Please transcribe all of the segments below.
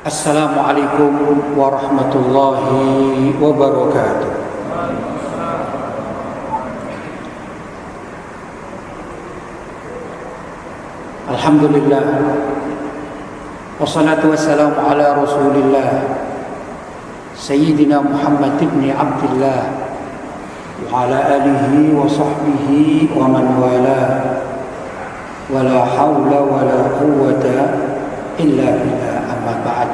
Assalamualaikum warahmatullahi wabarakatuh. Alhamdulillah, wassalatu wassalamu ala rasulillah Sayyidina Muhammad ibn Abdullah wa ala alihi wa sahbihi wa man wala, wa la hawla wa la quwwata illa billah. Amma ba'd.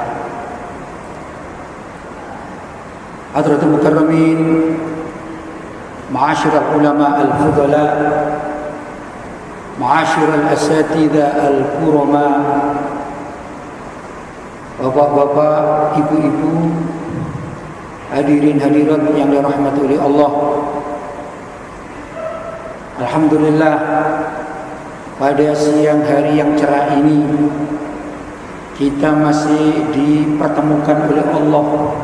Hadratul mukarramin, ma'asyiral ulama al-fudala, ma'asyiral asatidha al-kurama, bapak-bapak, ibu-ibu, hadirin hadirat yang dirahmati oleh Allah. Alhamdulillah, pada siang hari yang cerah ini kita masih dipertemukan oleh Allah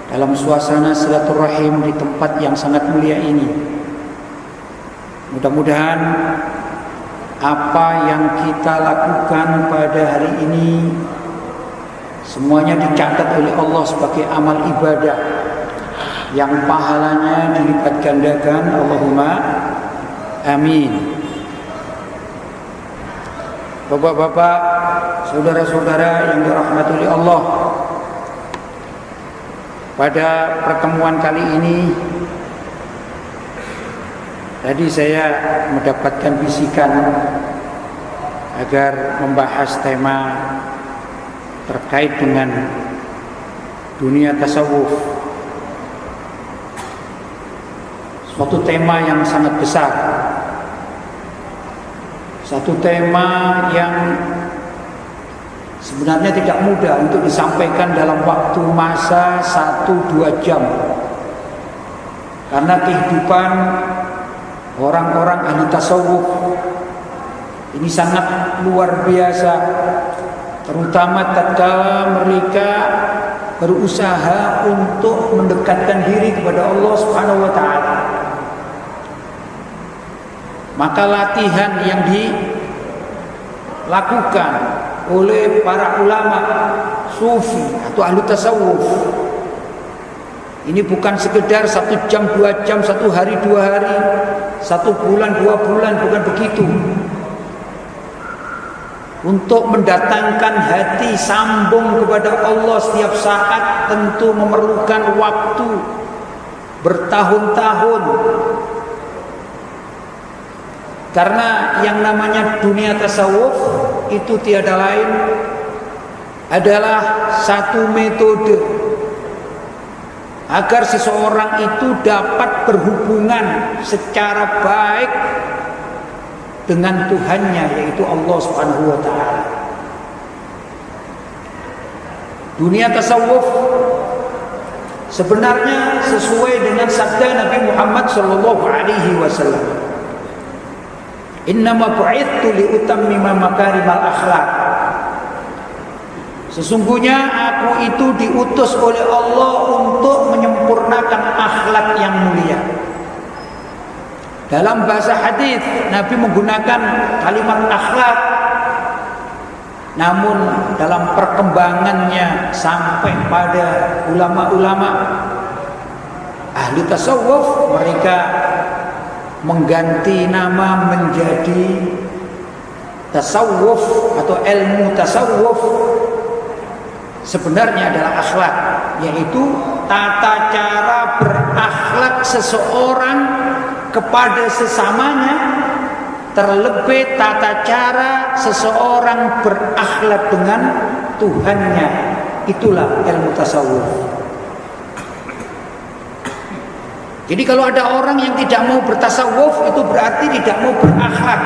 dalam suasana silaturahim di tempat yang sangat mulia ini. Mudah-mudahan apa yang kita lakukan pada hari ini semuanya dicatat oleh Allah sebagai amal ibadah yang pahalanya dilipat gandakan. Allahumma amin. Bapak-bapak, saudara-saudara yang dirahmati oleh Allah, pada pertemuan kali ini tadi saya mendapatkan bisikan agar membahas tema terkait dengan dunia tasawuf, suatu tema yang sangat besar, satu tema yang sebenarnya tidak mudah untuk disampaikan dalam waktu masa 1-2 jam, karena kehidupan orang-orang ahli tasawuf ini sangat luar biasa, terutama tatkala mereka berusaha untuk mendekatkan diri kepada Allah Subhanahu wa taala. Maka latihan yang dilakukan oleh para ulama sufi atau ahli tasawuf ini bukan sekedar 1 jam, 2 jam, 1 hari, 2 hari, 1 bulan, 2 bulan, bukan begitu. Untuk mendatangkan hati sambung kepada Allah setiap saat tentu memerlukan waktu bertahun-tahun. Karena yang namanya dunia tasawuf itu tiada lain adalah satu metode agar seseorang itu dapat berhubungan secara baik dengan Tuhannya, yaitu Allah Subhanahu wa taala. Dunia tasawuf sebenarnya sesuai dengan sabda Nabi Muhammad sallallahu alaihi wasallam, innama bu'itsu liutammima makarimal akhlak. Sesungguhnya aku itu diutus oleh Allah untuk menyempurnakan akhlak yang mulia. Dalam bahasa hadis Nabi menggunakan kalimat akhlak, namun dalam perkembangannya sampai pada ulama-ulama ahli tasawuf, mereka mengganti nama menjadi tasawuf atau ilmu tasawuf. Sebenarnya adalah akhlak, yaitu tata cara berakhlak seseorang kepada sesamanya, terlebih tata cara seseorang berakhlak dengan Tuhannya. Itulah ilmu tasawuf. Jadi kalau ada orang yang tidak mau bertasawuf, itu berarti tidak mau berakhlak,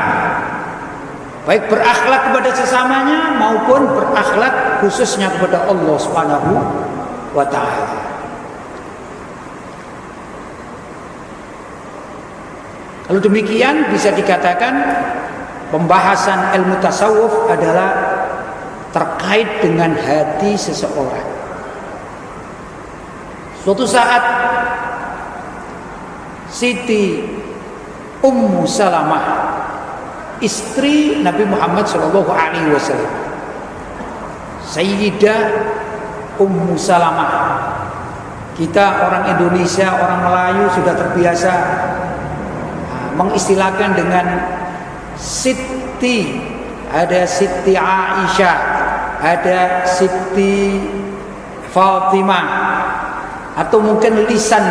baik berakhlak kepada sesamanya maupun berakhlak khususnya kepada Allah Subhanahu wa taala. Kalau demikian bisa dikatakan pembahasan ilmu tasawuf adalah terkait dengan hati seseorang. Suatu saat Siti Ummu Salamah, istri Nabi Muhammad SAW, Sayyidah Ummu Salamah. Kita orang Indonesia, orang Melayu sudah terbiasa mengistilahkan dengan Siti. Ada Siti Aisyah, ada Siti Fatimah, atau mungkin lisan,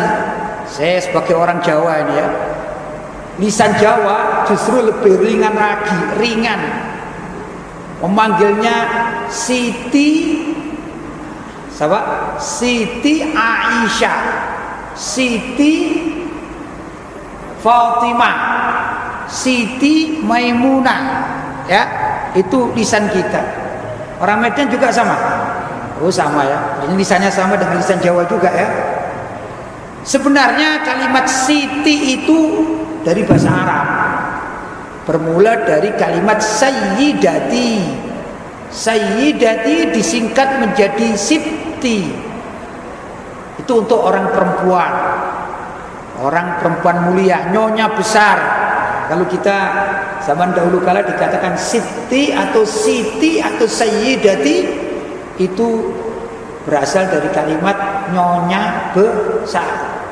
saya sebagai orang Jawa ini ya, lisan Jawa justru lebih ringan lagi, ringan. Memanggilnya Siti siapa? Siti Aisyah, Siti Fatimah, Siti Maimunah, ya, itu lisan kita. Orang Medan juga sama. Oh sama ya, ini lisannya sama dengan lisan Jawa juga ya. Sebenarnya kalimat Siti itu dari bahasa Arab, bermula dari kalimat Sayyidati. Sayyidati disingkat menjadi Siti. Itu untuk orang perempuan, orang perempuan mulia, nyonya besar. Kalau kita zaman dahulu kala dikatakan Siti atau Siti atau Sayyidati, itu berasal dari kalimat nyonya besar.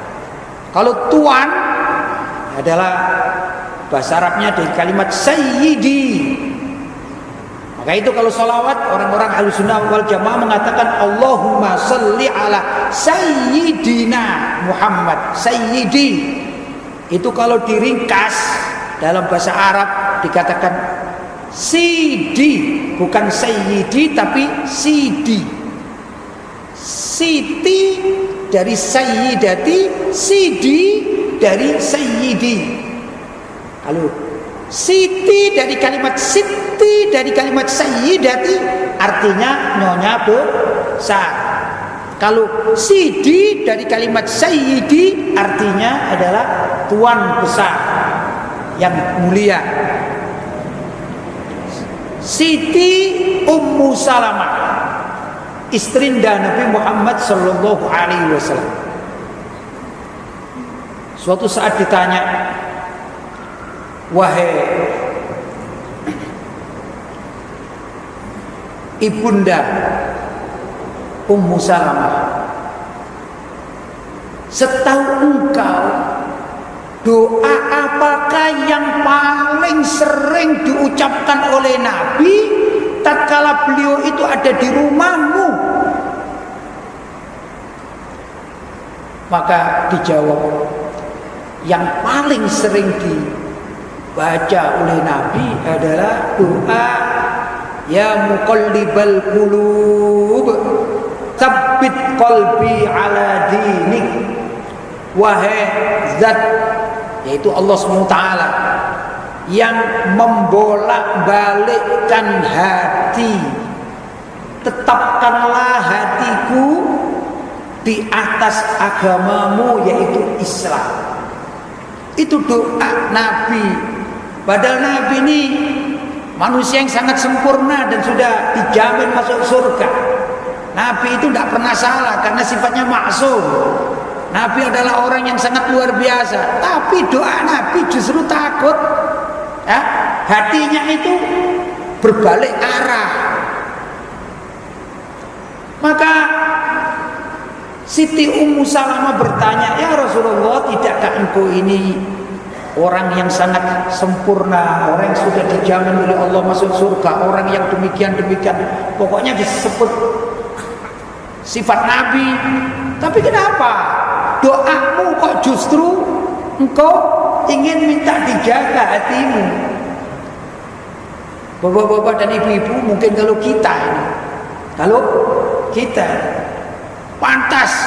Kalau tuan adalah bahasa Arabnya dari kalimat Sayyidi. Maka itu kalau salawat, orang-orang Ahlussunnah wal Jamaah mengatakan Allahumma sholli ala Sayyidina Muhammad. Sayyidi itu kalau diringkas dalam bahasa Arab dikatakan Sidi, bukan Sayyidi tapi Sidi. Siti dari Sayyidati, Sidi dari Sayyidi. Halo. Siti dari kalimat Siti dari kalimat Sayyidati artinya nyonya besar. Kalau Sidi dari kalimat Sayyidi artinya adalah tuan besar yang mulia. Siti Ummu Salamah, istrinda Nabi Muhammad sallallahu alaihi wasallam. Suatu saat ditanya, wahai ibunda Ummu Salamah, setahu engkau doa apakah yang paling sering diucapkan oleh Nabi tatkala beliau itu ada di rumahmu? Maka dijawab, yang paling sering dibaca oleh Nabi adalah doa ya muqallibal qulub tsabbit qalbi ala dinik. Wahai zat, yaitu Allah SWT yang membolak-balikkan hati, tetapkanlah hatiku di atas agamamu, yaitu Islam. Itu doa Nabi. Padahal Nabi ini manusia yang sangat sempurna dan sudah dijamin masuk surga. Nabi itu tidak pernah salah karena sifatnya maksum. Nabi adalah orang yang sangat luar biasa. Tapi doa Nabi justru takut, ya, hatinya itu berbalik arah. Maka Siti Ummu Salamah bertanya, ya Rasulullah, tidakkah engkau ini orang yang sangat sempurna, orang yang sudah dijamin oleh Allah masuk surga, orang yang demikian-demikian, pokoknya disebut sifat Nabi. Tapi kenapa doamu kok justru engkau ingin minta dijaga hatimu? Bapak-bapak dan ibu-ibu, mungkin kalau kita pantas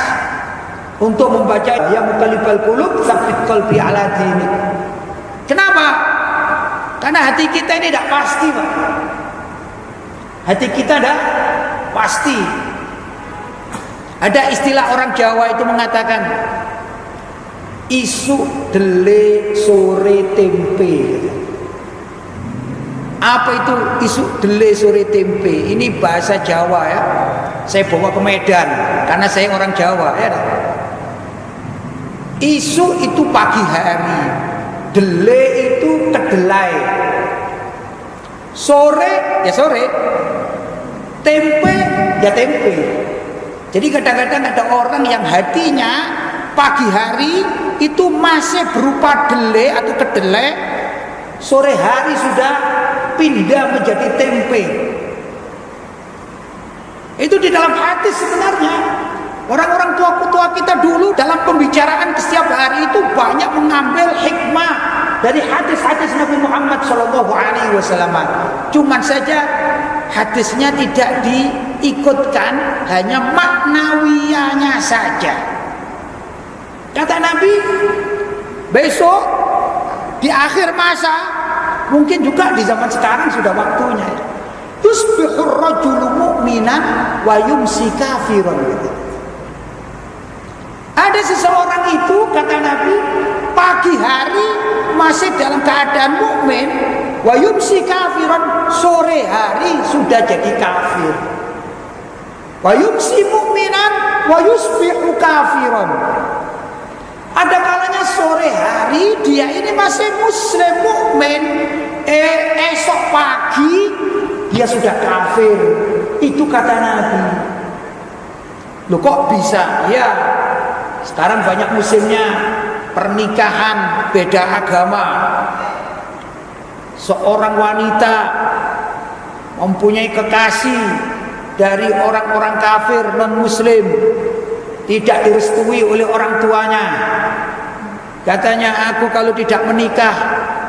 untuk membaca ya muqallibal qulub tsabbit qalbi ala dinik. Kenapa? Karena hati kita ini tidak pasti, Pak. Hati kita tidak pasti. Ada istilah orang Jawa itu mengatakan isu dele sore tempe. Apa itu isu dele sore tempe? Ini bahasa Jawa ya. Saya bawa ke Medan karena saya orang Jawa ya. Isu itu pagi hari, dele itu kedelai, sore ya sore, tempe ya tempe. Jadi kadang-kadang ada orang yang hatinya pagi hari itu masih berupa delai atau kedelai, sore hari sudah pindah menjadi tempe. Itu di dalam hati sebenarnya. Orang-orang tua kita dulu dalam pembicaraan setiap hari itu banyak mengambil hikmah dari hadis-hadis Nabi Muhammad SAW. Cuman saja hadisnya tidak diikutkan, hanya maknawiyahnya saja. Kata Nabi, besok di akhir masa, mungkin juga di zaman sekarang sudah waktunya, yusbihur rajulu mu'minan wa yumsi kafiran. Ada seseorang itu, kata Nabi, pagi hari masih dalam keadaan mukmin, wa yumsi kafiran, sore hari sudah jadi kafir. Wa yumsi mu'minan wa yusbihu kafiran. Ada kalanya sore hari dia ini masih muslim mukmin, esok pagi dia sudah kafir. Itu kata Nabi. Loh kok bisa? Ya, sekarang banyak musimnya pernikahan beda agama. Seorang wanita mempunyai kekasih dari orang-orang kafir non muslim, tidak direstui oleh orang tuanya. Katanya, aku kalau tidak menikah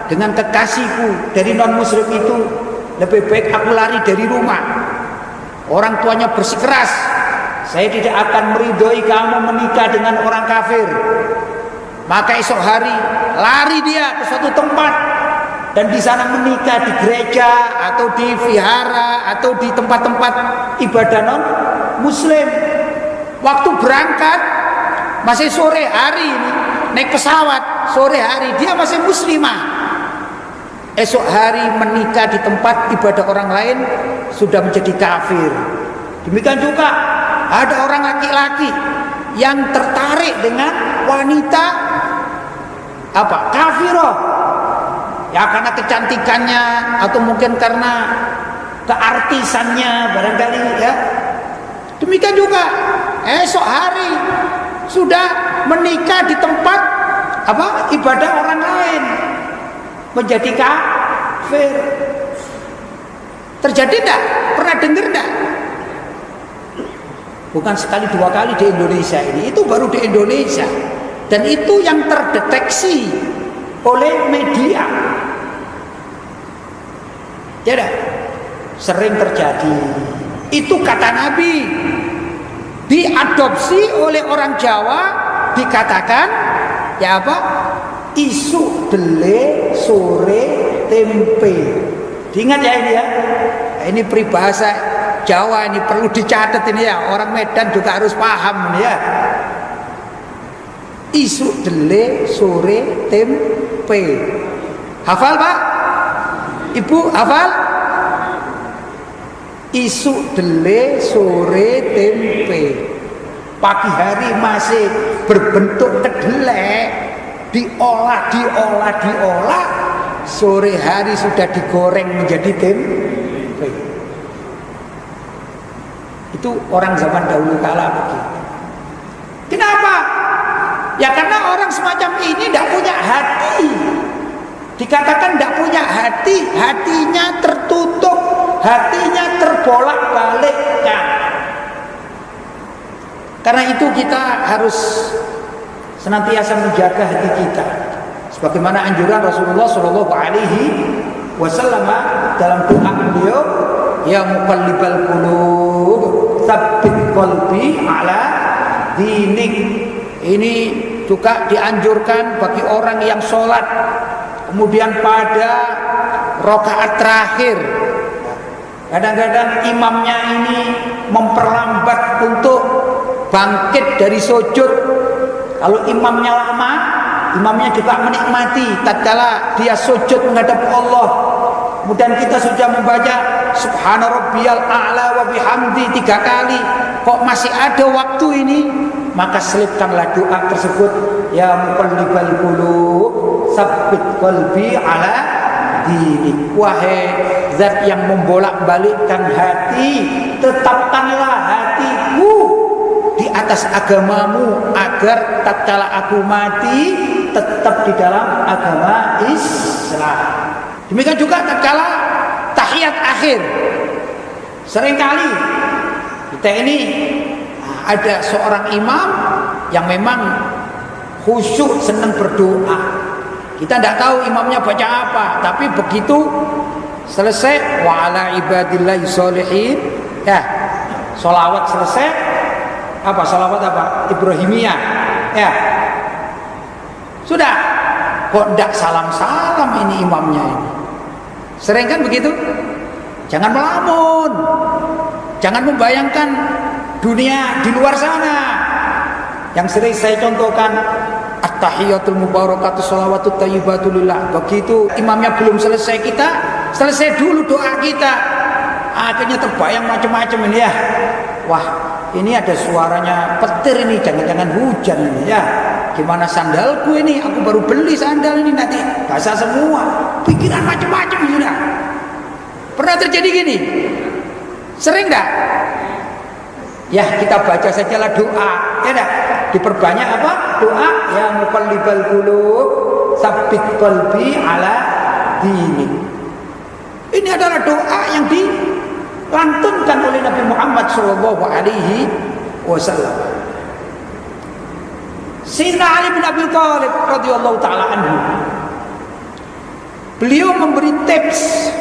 dengan kekasihku dari non muslim itu, lebih baik aku lari dari rumah. Orang tuanya bersikeras, saya tidak akan meridhoi kamu menikah dengan orang kafir. Maka esok hari lari dia ke suatu tempat dan di sana menikah di gereja atau di vihara atau di tempat-tempat ibadah non muslim. Waktu berangkat masih sore hari ini, naik pesawat sore hari dia masih muslimah. Esok hari menikah di tempat ibadah orang lain sudah menjadi kafir. Demikian juga ada orang laki-laki yang tertarik dengan wanita kafirah, ya karena kecantikannya atau mungkin karena keartisannya barangkali ya. Demikian juga esok hari sudah menikah di tempat ibadah orang lain, menjadi kafir. Terjadi enggak? Pernah dengar enggak? Bukan sekali dua kali di Indonesia ini, itu baru di Indonesia, dan itu yang terdeteksi oleh media. Ya dah, sering terjadi. Itu kata Nabi, diadopsi oleh orang Jawa, dikatakan ya isu dele sore tempe. Diingat ya ini ya. Ini peribahasa Jawa, ini perlu dicatat ini ya. Orang Medan juga harus paham ini ya. Isu dele sore tempe. Hafal Pak? Ibu hafal? Isu dele sore tempe. Pagi hari masih berbentuk kedelai, diolah, sore hari sudah digoreng menjadi tempe. Itu orang zaman dahulu kala begitu. Kenapa? Ya karena orang semacam ini tidak punya hati. Dikatakan tidak punya hati, hatinya tertutup, hatinya terbolak-balikkan. Karena itu kita harus senantiasa menjaga hati kita, sebagaimana anjuran Rasulullah Shallallahu Alaihi Wasallam dalam doa beliau, ya muqallibal qulub tsabbit qalbi ala dinik. Ini juga dianjurkan bagi orang yang sholat kemudian pada rakaat terakhir, kadang-kadang imamnya ini memperlambat untuk bangkit dari sujud. Kalau imamnya lama, imamnya juga menikmati tatkala dia sujud menghadap Allah. Kemudian kita sudah membaca Subhana rabbiyal a'la wa bihamdi 3 kali, kok masih ada waktu ini, maka selipkanlah doa tersebut, ya muqallibal qulub tsabbit qalbi ala dinik. Wahai Zat yang membolak-balikkan hati, tetapkanlah hatiku di atas agamamu agar tatkala aku mati tetap di dalam agama Islam. Demikian juga tatkala tahiyat akhir. Seringkali kita ini ada seorang imam yang memang khusyuk, senang berdoa. Kita tidak tahu imamnya baca apa, tapi begitu selesai wa ala ibadillahi sholihin, ya, sholawat selesai, apa sholawat apa? Ibrahimiyah, ya. Sudah, kok tidak salam-salam ini imamnya ini. Sering kan begitu? Jangan melamun. Jangan membayangkan dunia di luar sana. Yang sering saya contohkan, at-tahiyatul mubarakatuh sholawatut thayyibatu lillah. Begitu imamnya belum selesai, kita selesai dulu doa kita. Akhirnya terbayang macam-macam ini ya. Wah, ini ada suaranya petir ini, jangan-jangan hujan ini ya. Gimana sandalku ini? Aku baru beli sandal ini, nanti basah semua. Pikiran macam-macam sudah. Pernah terjadi gini? Sering enggak? Ya, kita baca sajalah doa, ya enggak? Diperbanyak apa? Doa ya muqallibal qulub, tsabbit qalbi ala dinik. Ini adalah doa yang dilantunkan oleh Nabi Muhammad sallallahu alaihi wasallam. Sayyidina Ali bin Abi Thalib radhiyallahu taala anhu, beliau memberi tips.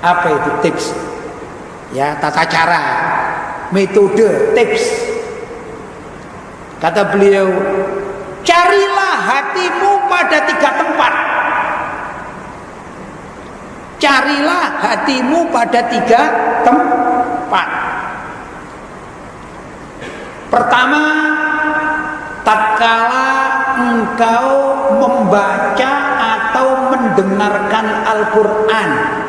Apa itu tips? Ya, tata cara, metode, tips. Kata beliau, carilah hatimu pada 3 tempat. Carilah hatimu pada 3 tempat. Pertama, tatkala engkau membaca atau mendengarkan Al-Quran.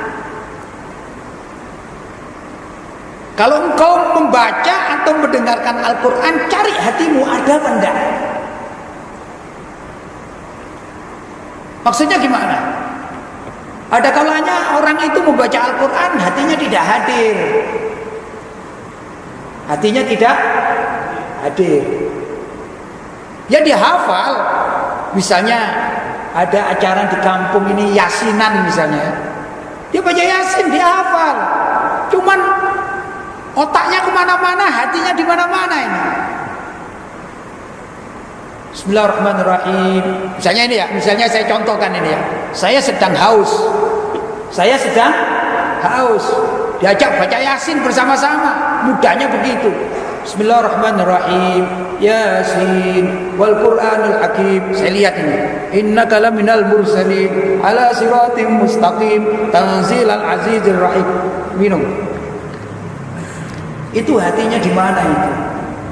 Kalau engkau membaca atau mendengarkan Al-Quran, cari hatimu ada apa enggak? Maksudnya gimana? Ada kalanya orang itu membaca Al-Quran, hatinya tidak hadir. Hatinya tidak hadir. Ya dihafal. Misalnya ada acara di kampung ini yasinan misalnya. Dia baca yasin, dia hafal. Cuman otaknya kemana-mana, hatinya di mana-mana ini. Bismillahirrahmanirrahim. Misalnya ini ya, misalnya saya contohkan ini ya. Saya sedang haus. Diajak baca yasin bersama-sama. Mudahnya begitu. Bismillahirrahmanirrahim. Yasin wal Qur'anil Hakim. Saya lihat ini. Innaka laminal mursalin ala siratim mustaqim tanzilal azizir rahim. Minum. Itu hatinya di mana itu?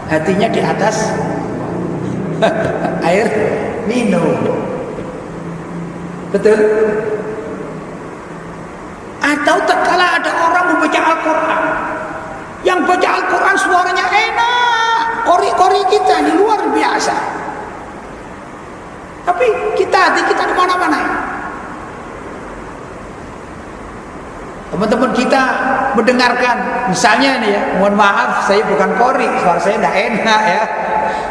Hatinya di atas air minum. Betul? Atau terkala ada orang membaca Al-Quran, yang baca Al-Quran suaranya enak, kori-kori kita ini luar biasa, tapi hati kita di mana-mana. Teman-teman kita mendengarkan, misalnya ini ya, mohon maaf saya bukan kori, suara saya tidak enak ya,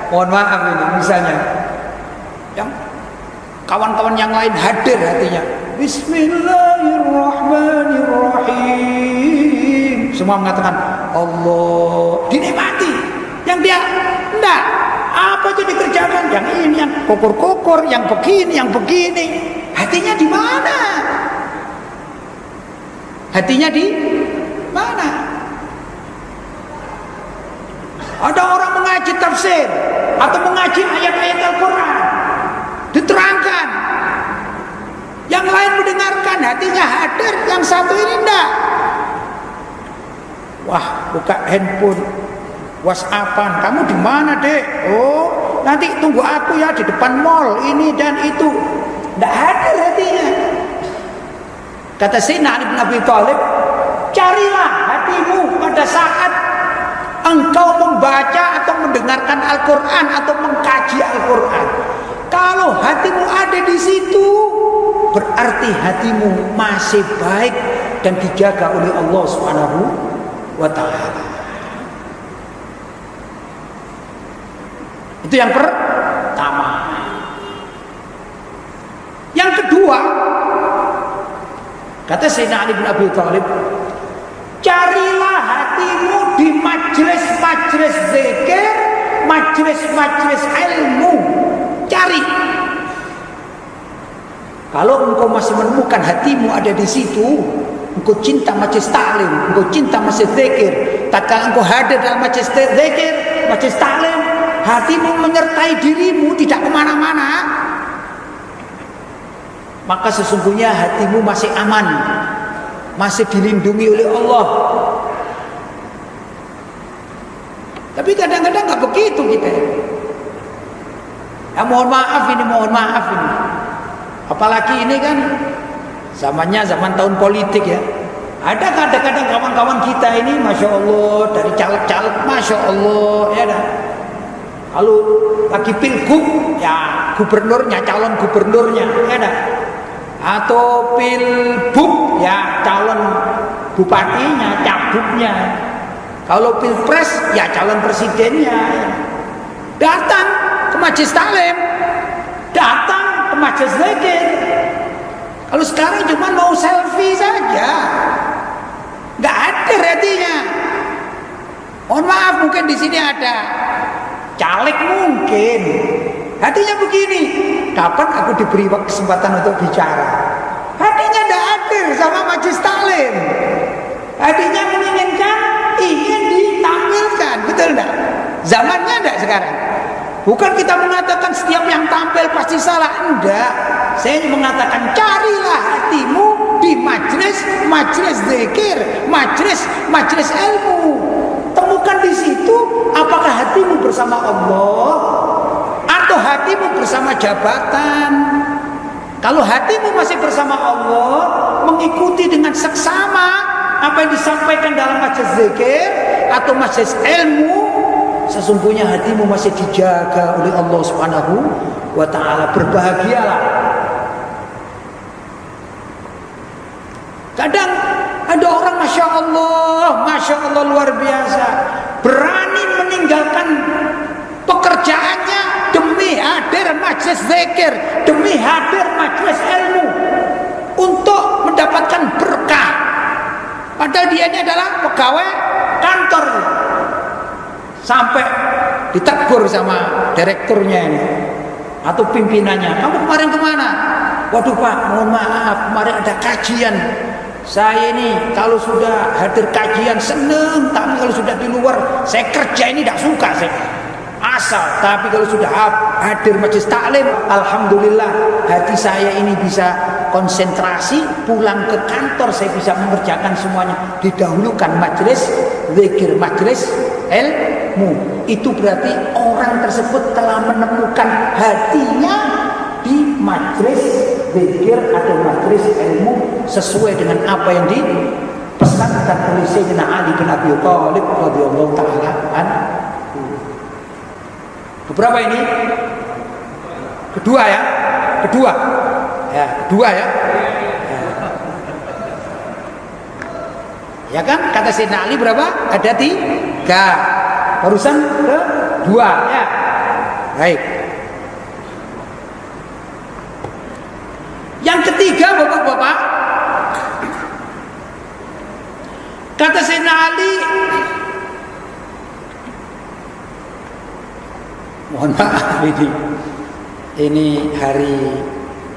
mohon maaf ini misalnya, yang kawan-kawan yang lain hadir hatinya, Bismillahirrahmanirrahim, semua mengatakan Allah, dinikmati. Yang dia enggak, apa itu dikerjakan, yang ini, yang kokur-kokur, yang begini, hatinya di mana? Hatinya di mana? Ada orang mengaji tafsir atau mengaji ayat-ayat Al-Quran, diterangkan, yang lain mendengarkan, hatinya hadir, yang satu ini enggak. Wah, buka handphone, WhatsAppan, kamu di mana dek? Oh, nanti tunggu aku ya di depan mall ini dan itu. Enggak hadir hatinya. Kata Sayyidina Ali bin Abi Thalib, carilah hatimu pada saat engkau membaca atau mendengarkan Al-Quran atau mengkaji Al-Quran. Kalau hatimu ada di situ, berarti hatimu masih baik, dan dijaga oleh Allah Subhanahu wa taala. Itu yang pertama. Yang kedua, kata Sayyidina Ali bin Abi Thalib, carilah hatimu di majelis-majelis zikir, majelis-majelis ilmu. Cari. Kalau engkau masih menemukan hatimu ada di situ, engkau cinta majelis taklim, engkau cinta majelis zikir, tatkala engkau hadir dalam majelis zikir, majelis taklim, hatimu menyertai dirimu, tidak kemana-mana, maka sesungguhnya hatimu masih aman, masih dilindungi oleh Allah. Tapi kadang-kadang nggak begitu kita. Ya mohon maaf ini. Apalagi ini kan zamannya zaman tahun politik ya. Ada kadang-kadang kawan-kawan kita ini, masya Allah, dari caleg-caleg, masya Allah, ya dah. Kalau lagi pilgub, ya gubernurnya, calon gubernurnya, ya dah. Atau pilbub, ya calon bupatinya, cabubnya. Kalau pilpres, ya calon presidennya. Datang ke majelis taklim, datang ke majelis zikir. Kalau sekarang cuma mau selfie saja, nggak ada hatinya. Mohon maaf, mungkin di sini ada caleg, mungkin hatinya begini. Kapan aku diberi kesempatan untuk bicara? Hatinya tidak hadir sama majelis taklim. Hatinya menginginkan, ingin ditampilkan, betul enggak? Zamannya enggak sekarang. Bukan kita mengatakan setiap yang tampil pasti salah, enggak. Saya mengatakan carilah hatimu di majelis zikir, majelis ilmu. Temukan di situ apakah hatimu bersama Allah atau hatimu bersama jabatan. Kalau hatimu masih bersama Allah, mengikuti dengan seksama apa yang disampaikan dalam majelis zikir atau majelis ilmu, sesungguhnya hatimu masih dijaga oleh Allah Subhanahu wa taala. Berbahagialah. Kadang ada orang masya Allah luar biasa, berani meninggalkan pekerjaannya demi hadir majelis zikir, demi hadir majelis ilmu untuk mendapatkan berkah. Padahal dia ini adalah pegawai kantor. Sampai ditegur sama direkturnya ini atau pimpinannya, kamu kemarin kemana? Waduh Pak, mohon maaf, kemarin ada kajian. Saya ini kalau sudah hadir kajian seneng, tapi kalau sudah di luar saya kerja ini tidak suka saya. Asal, tapi kalau sudah hadir majelis taklim, alhamdulillah hati saya ini bisa konsentrasi, pulang ke kantor saya bisa mengerjakan semuanya. Didahulukan majelis zikir, majelis ilmu. Itu berarti orang tersebut telah menemukan hatinya di majelis zikir atau majelis ilmu sesuai dengan apa yang dipesankan oleh Sayyidina Ali bin Abi Thalib radhiyallahu taala anhu. Berapa ini? Kedua ya. Kedua ya. Ya kan? Kata Sayyidina Ali berapa? Ada 3. Barusan kedua ya. Baik. Yang ketiga Bapak-bapak, kata Sayyidina Ali, mohon maaf ini hari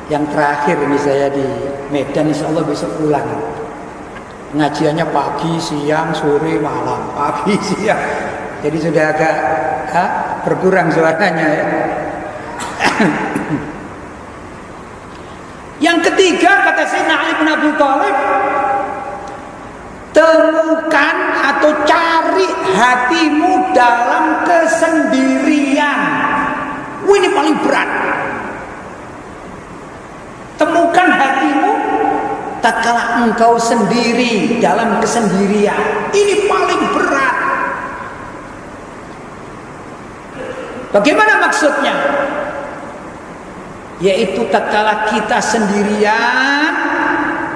yang terakhir ini saya di Medan, insya Allah besok pulang. Pengajiannya pagi, siang, sore, malam, pagi, siang. Jadi sudah agak berkurang suaranya ya. Yang ketiga kata Sayyidina Ali bin Abi Thalib, temukan atau cari hatimu dalam kesendirian. Ini paling berat. Temukan hatimu tatkala engkau sendiri dalam kesendirian. Ini paling berat. Bagaimana maksudnya? Yaitu tatkala kita sendirian,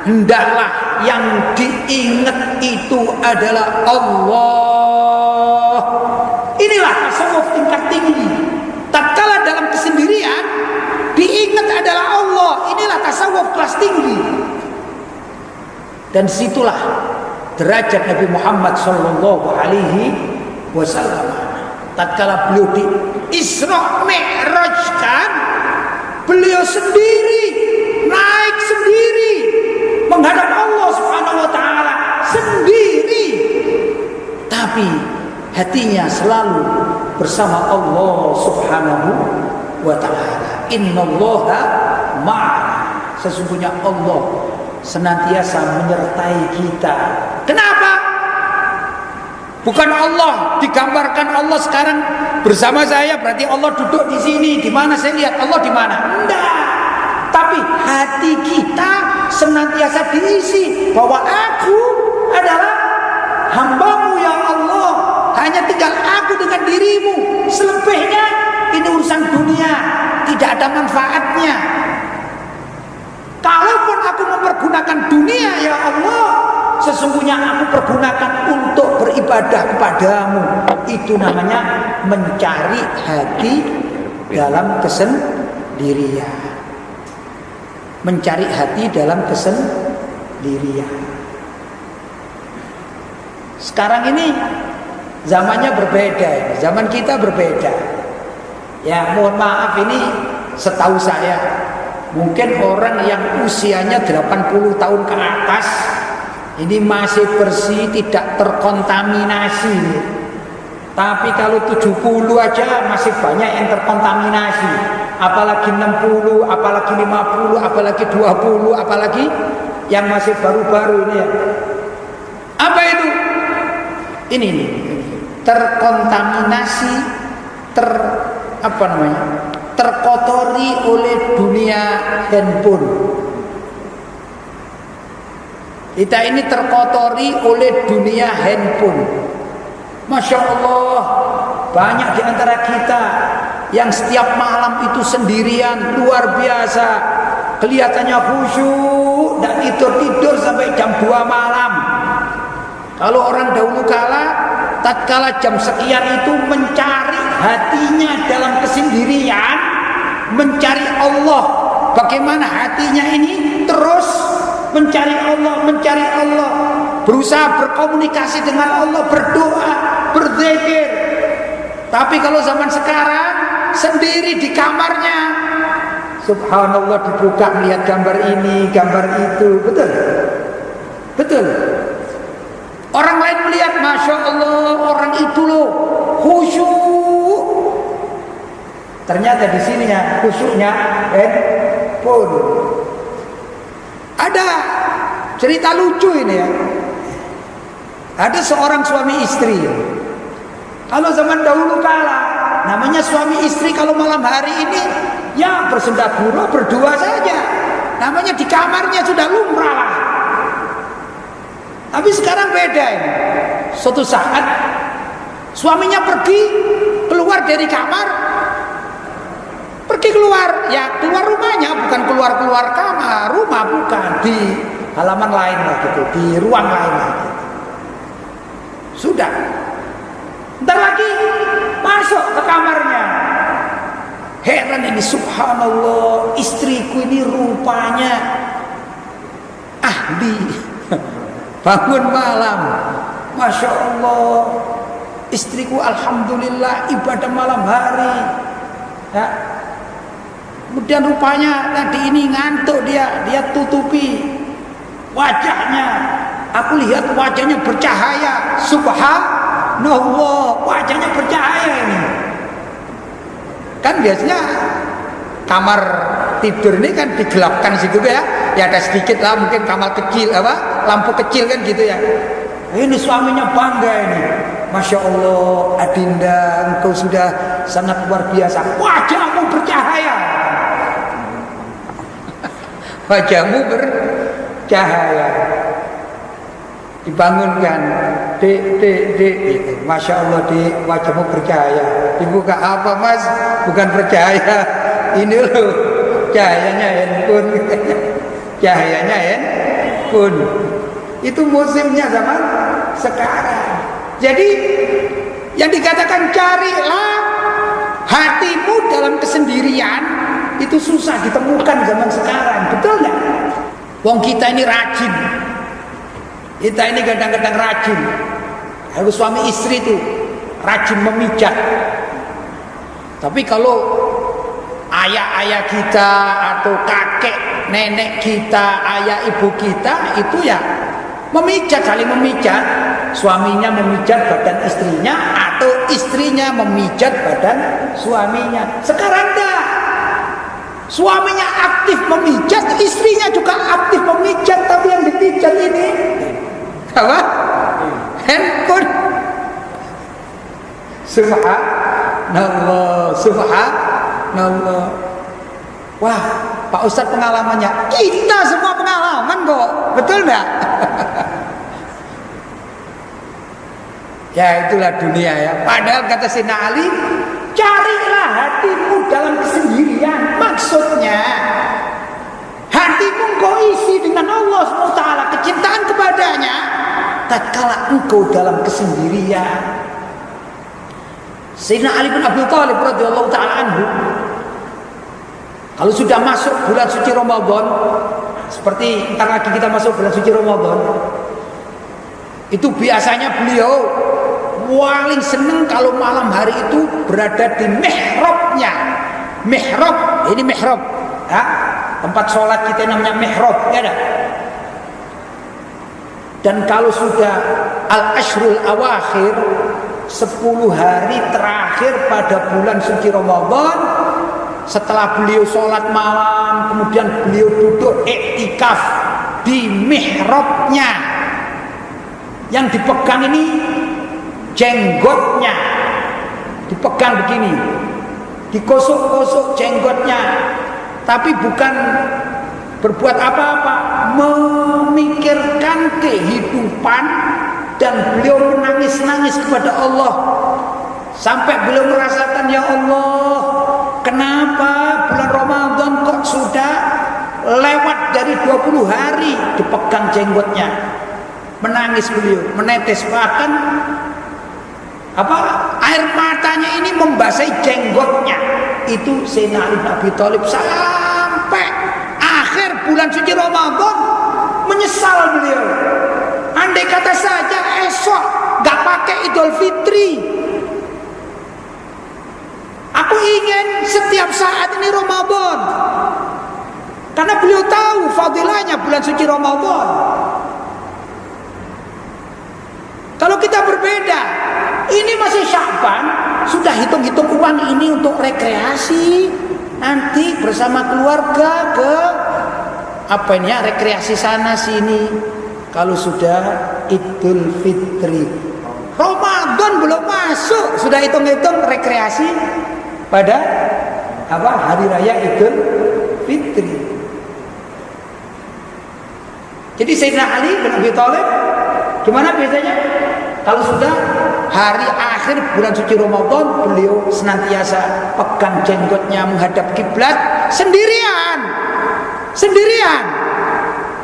hendaklah yang diingat itu adalah Allah. Inilah tasawuf tingkat tinggi. Tatkala dalam kesendirian diingat adalah Allah, inilah tasawuf kelas tinggi. Dan situlah derajat Nabi Muhammad sallallahu alaihi wasallam. Tatkala beliau di Isra Mi'rajkan, beliau sendiri naik sendiri menghadap Allah Subhanahu wa taala sendiri. Tapi hatinya selalu bersama Allah Subhanahu wa taala. Innallaha ma'ana. Sesungguhnya Allah senantiasa menyertai kita. Kenapa? Bukan Allah digambarkan Allah sekarang bersama saya berarti Allah duduk di sini. Di mana saya lihat Allah di mana? Enggak. Tapi hati kita senantiasa diisi bahwa aku adalah hambamu ya Allah. Hanya tinggal aku dengan dirimu. Selebihnya ini urusan dunia, tidak ada manfaatnya. Kalaupun aku mempergunakan dunia ya Allah, sesungguhnya aku pergunakan untuk beribadah kepadamu. Itu namanya mencari hati dalam kesendirian. Mencari hati dalam kesendirian. Sekarang ini zamannya berbeda, zaman kita berbeda. Ya mohon maaf ini setahu saya, mungkin orang yang usianya 80 tahun ke atas ini masih bersih, tidak terkontaminasi. Tapi kalau 70 aja masih banyak yang terkontaminasi. Apalagi 60, apalagi 50, apalagi 20, apalagi yang masih baru-baru ini ya. Apa itu? Ini. Terkontaminasi, terkotori oleh dunia handphone. Kita ini terkotori oleh dunia handphone. Masya Allah, banyak di antara kita yang setiap malam itu sendirian, luar biasa. Kelihatannya khusyuk dan tidur sampai jam 2 malam. Kalau orang dahulu kala, tatkala jam sekian itu mencari hatinya dalam kesendirian, mencari Allah. Bagaimana hatinya ini terus mencari Allah, berusaha berkomunikasi dengan Allah, berdoa, berzikir. Tapi kalau zaman sekarang sendiri di kamarnya, subhanallah, dibuka melihat gambar ini, gambar itu. Betul. Orang lain melihat, masya Allah, orang itu loh khusyuk. Ternyata di sini ya khusyuknya handphone. Ada cerita lucu ini ya. Ada seorang suami istri. Kalau zaman dahulu kala, namanya suami istri kalau malam hari ini ya bersendagura berdua saja. Namanya di kamarnya sudah lumrah lah. Tapi sekarang beda ini. Suatu saat suaminya pergi keluar dari kamar, pergi keluar, ya keluar rumahnya, bukan keluar kamar, rumah bukan, di halaman lain lah gitu, di ruang lain lah gitu. Sudah, ntar lagi masuk ke kamarnya. Heran ini, subhanallah, istriku ini rupanya ahli bangun malam. Masya Allah, istriku alhamdulillah ibadah malam hari ya. Kemudian rupanya tadi ini ngantuk dia tutupi wajahnya. Aku lihat wajahnya bercahaya, subhanallah, wajahnya bercahaya ini. Kan biasanya kamar tidur ini kan digelapkan situ ya ada sedikit lah mungkin kamar kecil lampu kecil kan gitu ya. Ini suaminya bangga ini, masya Allah, Adinda, engkau sudah sangat luar biasa, wajahmu bercahaya. Wajahmu bercahaya. Dibangunkan, dek, masya Allah, dek, wajahmu bercahaya. Dibuka, apa mas? Bukan bercahaya, ini loh cahayanya handphone. Cahayanya handphone. Itu musimnya zaman sekarang. Jadi yang dikatakan carilah hatimu dalam kesendirian itu susah ditemukan zaman sekarang. Betul nggak? Wong kita ini rajin. Kita ini kadang-kadang rajin. Harus suami istri itu rajin memijat. Tapi kalau ayah-ayah kita atau kakek nenek kita, ayah ibu kita itu ya memijat, saling memijat. Suaminya memijat badan istrinya atau istrinya memijat badan suaminya. Sekarang enggak. Suaminya aktif memijat, istrinya juga aktif memijat, tapi yang dipijat ini apa? Handphone. Subhanallah, subhanallah. Wah, Pak Ustadz pengalamannya. Kita semua pengalaman kok. Betul enggak? Ya itulah dunia ya. Padahal kata Sayyidina Ali, carilah hatimu dalam kesendirian. Maksudnya hatimu engkau isi dengan Allah SWT, kecintaan kepadanya tatkala engkau dalam kesendirian. Sayyidina Ali bin Abi Thalib radhiyallahu taala anhu, kalau sudah masuk bulan suci Ramadan, seperti entar lagi kita masuk bulan suci Ramadan, itu biasanya beliau paling seneng kalau malam hari itu berada di mihrabnya. Mihrab, ini mihrab ya, tempat sholat kita namanya mihrab ya dah. Dan kalau sudah al-ashrul awakhir, 10 hari terakhir pada bulan suci Ramadan, setelah beliau sholat malam, kemudian beliau duduk iktikaf di mihrabnya. Yang dipegang ini jenggotnya, dipegang begini, dikosok-kosok jenggotnya, tapi bukan berbuat apa-apa, memikirkan kehidupan. Dan beliau menangis-nangis kepada Allah sampai beliau merasakan, ya Allah, kenapa bulan Ramadan kok sudah lewat dari 20 hari. Dipegang jenggotnya, menangis beliau, menetes, bahkan air matanya ini membasahi jenggotnya. Itu Sayyidina Ali bin Abi Thalib sampai akhir bulan suci Ramadan menyesal beliau. Andai kata saja esok gak pakai Idul Fitri, aku ingin setiap saat ini Ramadan, karena beliau tahu fadilahnya bulan suci Ramadan. Kalau kita berbeda, ini masih Sya'ban, sudah hitung-hitung uang ini untuk rekreasi, nanti bersama keluarga ke rekreasi sana sini. Kalau sudah Idul Fitri, Ramadan belum masuk, sudah hitung-hitung rekreasi pada hari raya Idul Fitri. Jadi Sayyidina Ali bin Abi Thalib gimana biasanya? Kalau sudah hari akhir bulan suci Ramadan, beliau senantiasa pegang jenggotnya menghadap kiblat sendirian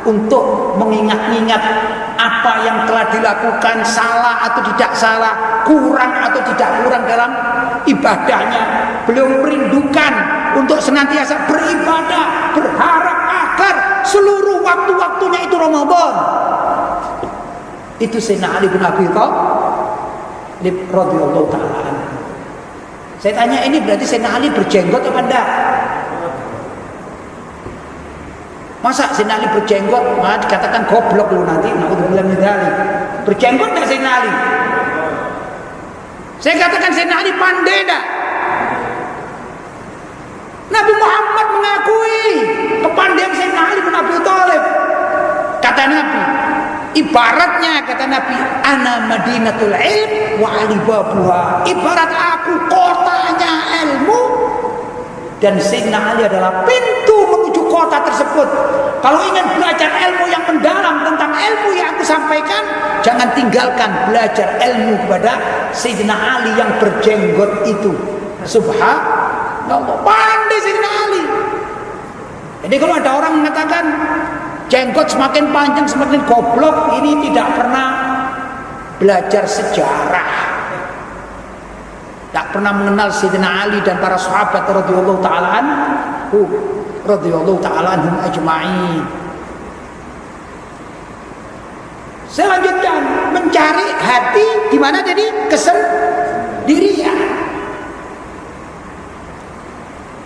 untuk mengingat-ingat apa yang telah dilakukan, salah atau tidak salah, kurang atau tidak kurang dalam ibadahnya. Beliau merindukan untuk senantiasa beribadah, berharap agar seluruh waktu-waktunya itu Ramadan. Itu Sayyidina Ali bin Abi Thalib radhiyallahu taala. Saya tanya, ini berarti Sayyidina Ali berjenggot apa enggak? Masa Sayyidina Ali berjenggot, malah dikatakan goblok lu nanti. Naudzubillah min dzalik. Berjenggot enggak Sayyidina Ali? Saya katakan Sayyidina Ali pandai enggak? Nabi Muhammad mengakui kepandaian Sayyidina Ali bin Abi Thalib. Kata Nabi, ibaratnya kata Nabi, ana madinatul ilm wa ali babuha. Ibarat aku kotanya ilmu dan Sayyidina Ali adalah pintu menuju kota tersebut. Kalau ingin belajar ilmu yang mendalam tentang ilmu yang aku sampaikan, jangan tinggalkan belajar ilmu kepada Sayyidina Ali yang berjenggot itu. Subhanallah, pandai Sayyidina Ali. Jadi kalau ada orang mengatakan jenggot semakin panjang semakin goblok, ini tidak pernah belajar sejarah, tak pernah mengenal Sayyidina Ali dan para sahabat radhiyallahu ta'ala anhum ajma'in. Selanjutnya mencari hati di mana jadi kesendirian.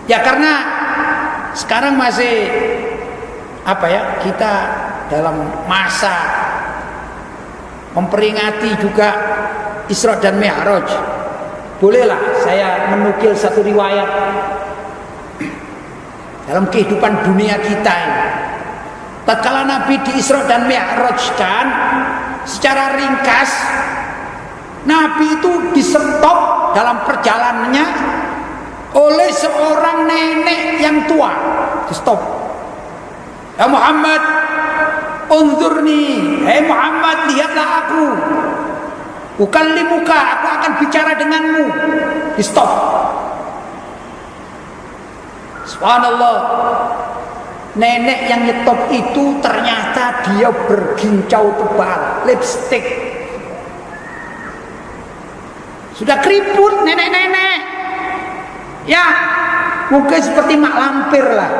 Ya karena sekarang masih kita dalam masa memperingati juga Isra dan Mi'raj. Bolehlah saya menukil satu riwayat dalam kehidupan dunia kita ini. Tatkala Nabi di Isra dan Mi'rajkan, secara ringkas Nabi itu disentop dalam perjalanannya oleh seorang nenek yang tua. Di stop. Ya Muhammad, unzurni. Hei Muhammad, lihatlah aku. Ukallimuka, aku akan bicara denganmu. Di stop. Subhanallah. Nenek yang nyetop itu ternyata dia bergincau tebal, lipstick. Sudah keriput nenek-nenek. Ya, mungkin seperti mak lampir lah.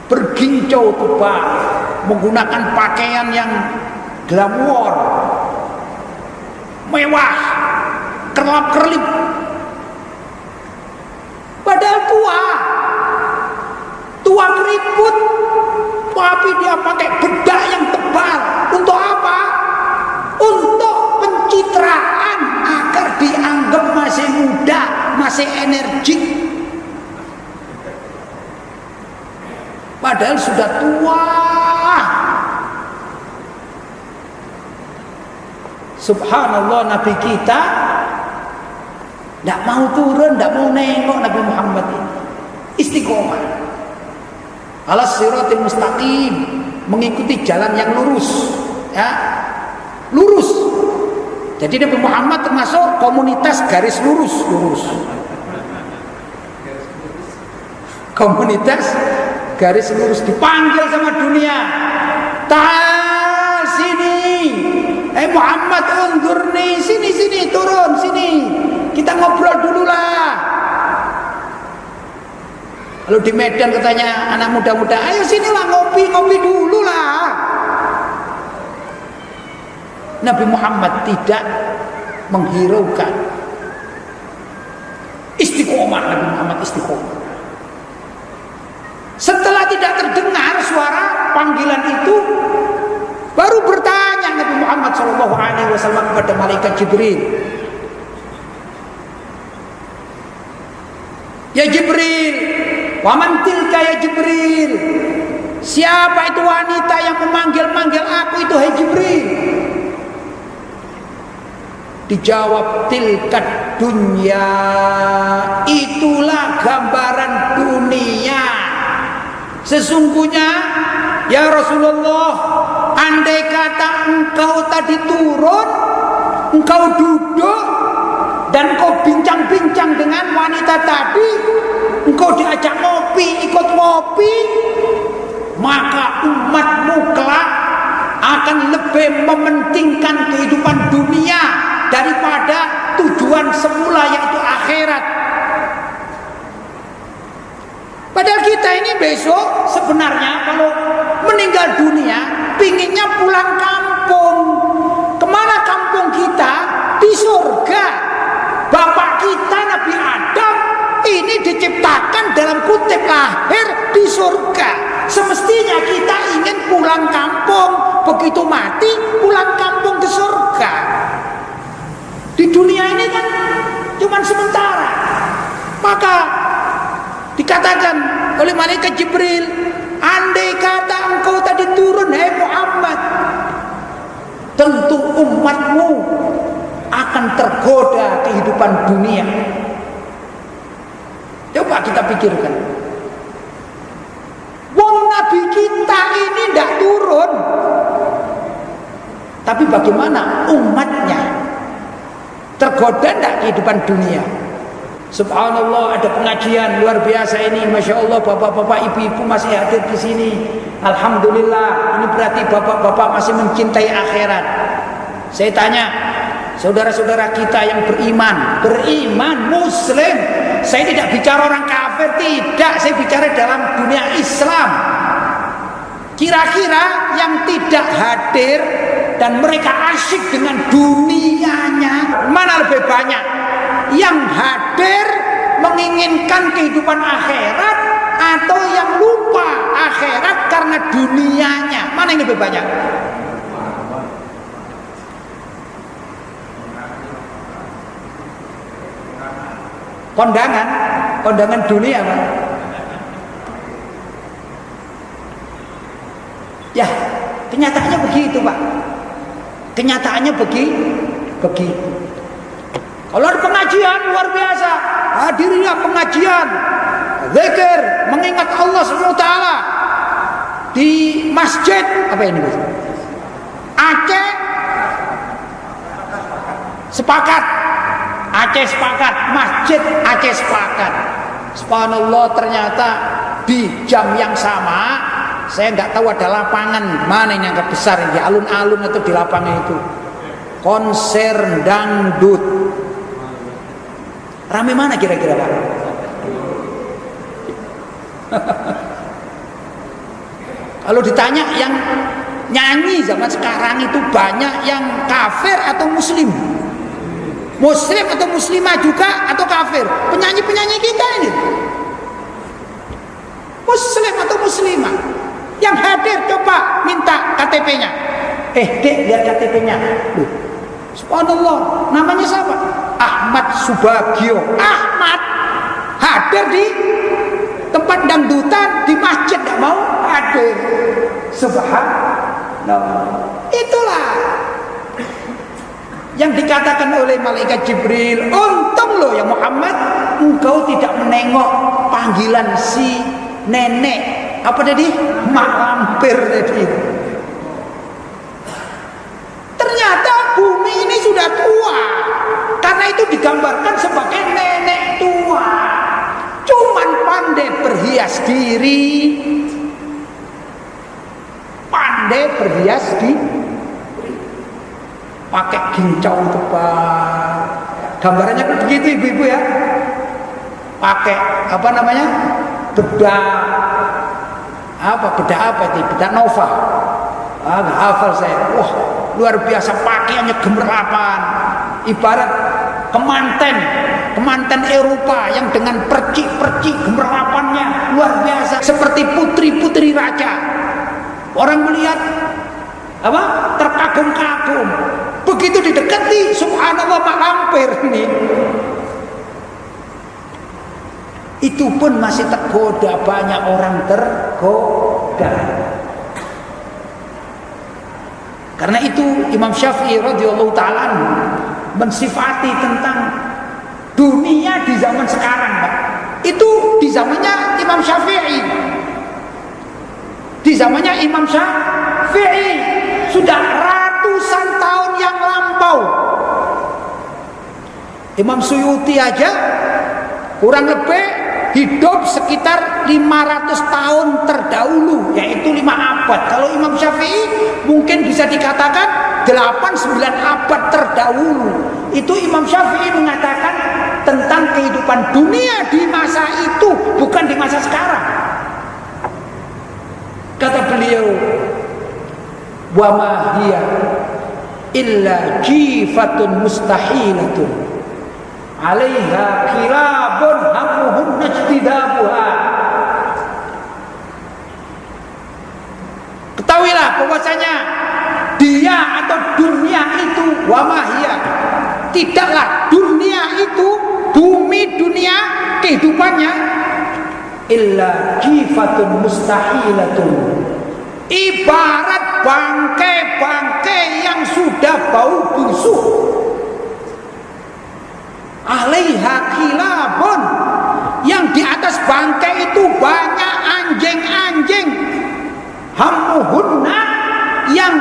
Bergincau tebal, menggunakan pakaian yang glamor, mewah, kerlap-kerlip. Padahal tua keriput, tapi dia pakai bedak yang tebal. Untuk apa? Untuk pencitraan, agar dianggap masih muda, masih energik. Padahal sudah tua. Subhanallah, Nabi kita tidak mau turun, tidak mau nengok Nabi Muhammad ini. Istiqomah ala siratil mustaqim, mengikuti jalan yang lurus, ya, lurus. Jadi Nabi Muhammad termasuk komunitas garis lurus. Komunitas garis lurus, dipanggil sama dunia. Ta'al sini. Muhammad unzurni, sini turun sini. Kita ngobrol dulu lah. Kalau di Medan katanya anak muda-muda, ayo sinilah ngopi dulu lah. Nabi Muhammad tidak menghiraukan. Istiqomah, Nabi Muhammad istiqomah. Setelah tidak terdengar suara panggilan itu, baru bertanya Nabi Muhammad SAW kepada malaikat Jibril. Ya Jibril, wa man tilka ya Jibril? Siapa itu wanita yang memanggil-manggil aku itu, hai Jibril? Dijawab, tilkat dunya, itulah gambaran dunia. Sesungguhnya ya Rasulullah, andai kata engkau tadi turun, engkau duduk dan kau bincang-bincang dengan wanita tadi, engkau diajak ngopi, ikut ngopi, maka umatmu kelak akan lebih mementingkan kehidupan dunia daripada tujuan semula, yaitu akhirat. Padahal kita ini besok sebenarnya kalau meninggal dunia pinginnya pulang kampung. Kemana kampung kita? Di surga. Bapak kita Nabi Adam ini diciptakan dalam kutip lahir di surga. Semestinya kita ingin pulang kampung. Begitu mati pulang kampung ke surga. Di dunia ini kan cuma sementara. Maka dikatakan oleh malaikat Jibril, andai kata engkau tadi turun, hai Muhammad, tentu umatmu akan tergoda kehidupan dunia. Coba kita pikirkan, wong Nabi kita ini tidak turun, tapi bagaimana umatnya tergoda tidak kehidupan dunia? Subhanallah, ada pengajian luar biasa ini, masya Allah, bapak-bapak, ibu-ibu masih hadir di sini. Alhamdulillah, ini berarti bapak-bapak masih mencintai akhirat. Saya tanya, saudara-saudara kita yang beriman, Muslim. Saya tidak bicara orang kafir, tidak. Saya bicara dalam dunia Islam. Kira-kira yang tidak hadir dan mereka asyik dengan dunianya, mana lebih banyak? Yang hadir menginginkan kehidupan akhirat atau yang lupa akhirat karena dunianya? Mana yang lebih banyak? Kondangan dunia, Pak. Ya, kenyataannya begitu, Pak. Kenyataannya begitu. Kalau ada pengajian luar biasa, hadirilah pengajian, zikir, mengingat Allah SWT di masjid apa ini? Aceh sepakat, masjid Aceh sepakat. Subhanallah, ternyata di jam yang sama, saya nggak tahu ada lapangan mana ini yang besar, di alun-alun atau di lapangan itu, konser dangdut. Rame mana kira-kira, Pak? Kalau ditanya yang nyanyi zaman sekarang itu banyak yang kafir atau muslim? Muslim atau muslimah juga atau kafir? Penyanyi-penyanyi kita ini muslim atau muslimah? Yang hadir coba minta KTP-nya. Dek, lihat KTP-nya. Subhanallah, namanya siapa? Ahmad Subagio. Ahmad hadir di tempat dangdutan di masjid, tidak mau hadir. Subhanallah. Itulah yang dikatakan oleh malaikat Jibril, untung loh ya Muhammad, engkau tidak menengok panggilan si nenek apa tadi, mak lampir tadi. Ternyata bumi ini sudah tua, karena itu digambarkan sebagai nenek tua. Cuman pandai berhias diri, pakai gincau tebal. Gambarannya begitu ibu-ibu ya. Pakai apa namanya? Bedak apa itu? Bedak Nova. Nggak hafal saya. Wah, luar biasa, pakaiannya gemerlapan. Ibarat kemanten Eropa yang dengan percik-percik gemerlapannya luar biasa, seperti putri-putri raja. Orang melihat apa? Terkagum-kagum. Begitu didekati, subhanallah, mak lampir ini. Itu pun masih tergoda, banyak orang tergoda. Karena itu Imam Syafi'i radhiyallahu ta'ala mensifati tentang dunia di zaman sekarang, Pak. Itu di zamannya Imam Syafi'i. Di zamannya Imam Syafi'i sudah ratusan tahun yang lampau. Imam Suyuti aja kurang lebih hidup sekitar 500 tahun terdahulu, yaitu 5 abad. Kalau Imam Syafi'i mungkin bisa dikatakan 8-9 abad terdahulu. Itu Imam Syafi'i mengatakan tentang kehidupan dunia di masa itu, bukan di masa sekarang. Kata beliau, wa ma hiya illa jifatun mustahilatun 'alaiha kilabun hammuhun najtidabuha. Ketahuilah bahwasanya dia atau dunia itu, wa ma hiya, tidaklah dunia itu, bumi dunia kehidupannya, illa jifatun mustahilatun, ibarat bangkai-bangkai yang sudah bau busuk. Alaiha kilabun, yang di atas bangkai itu banyak anjing-anjing. Hammuhunna, yang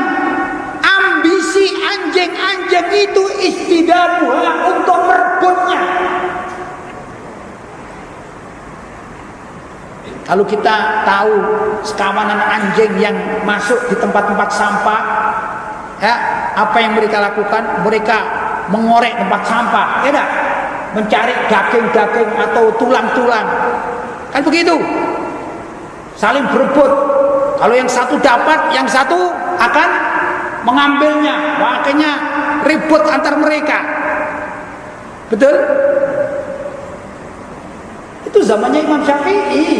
ambisi anjing-anjing itu istidabuha, untuk merebutnya. Kalau kita tahu sekawanan anjing yang masuk di tempat-tempat sampah, ya, apa yang mereka lakukan? Mereka mengorek tempat sampah, ya dah, mencari daging-daging atau tulang-tulang, kan begitu? Saling berebut. Kalau yang satu dapat, yang satu akan mengambilnya. Makanya ribut antar mereka. Betul? Itu zamannya Imam Syafi'i.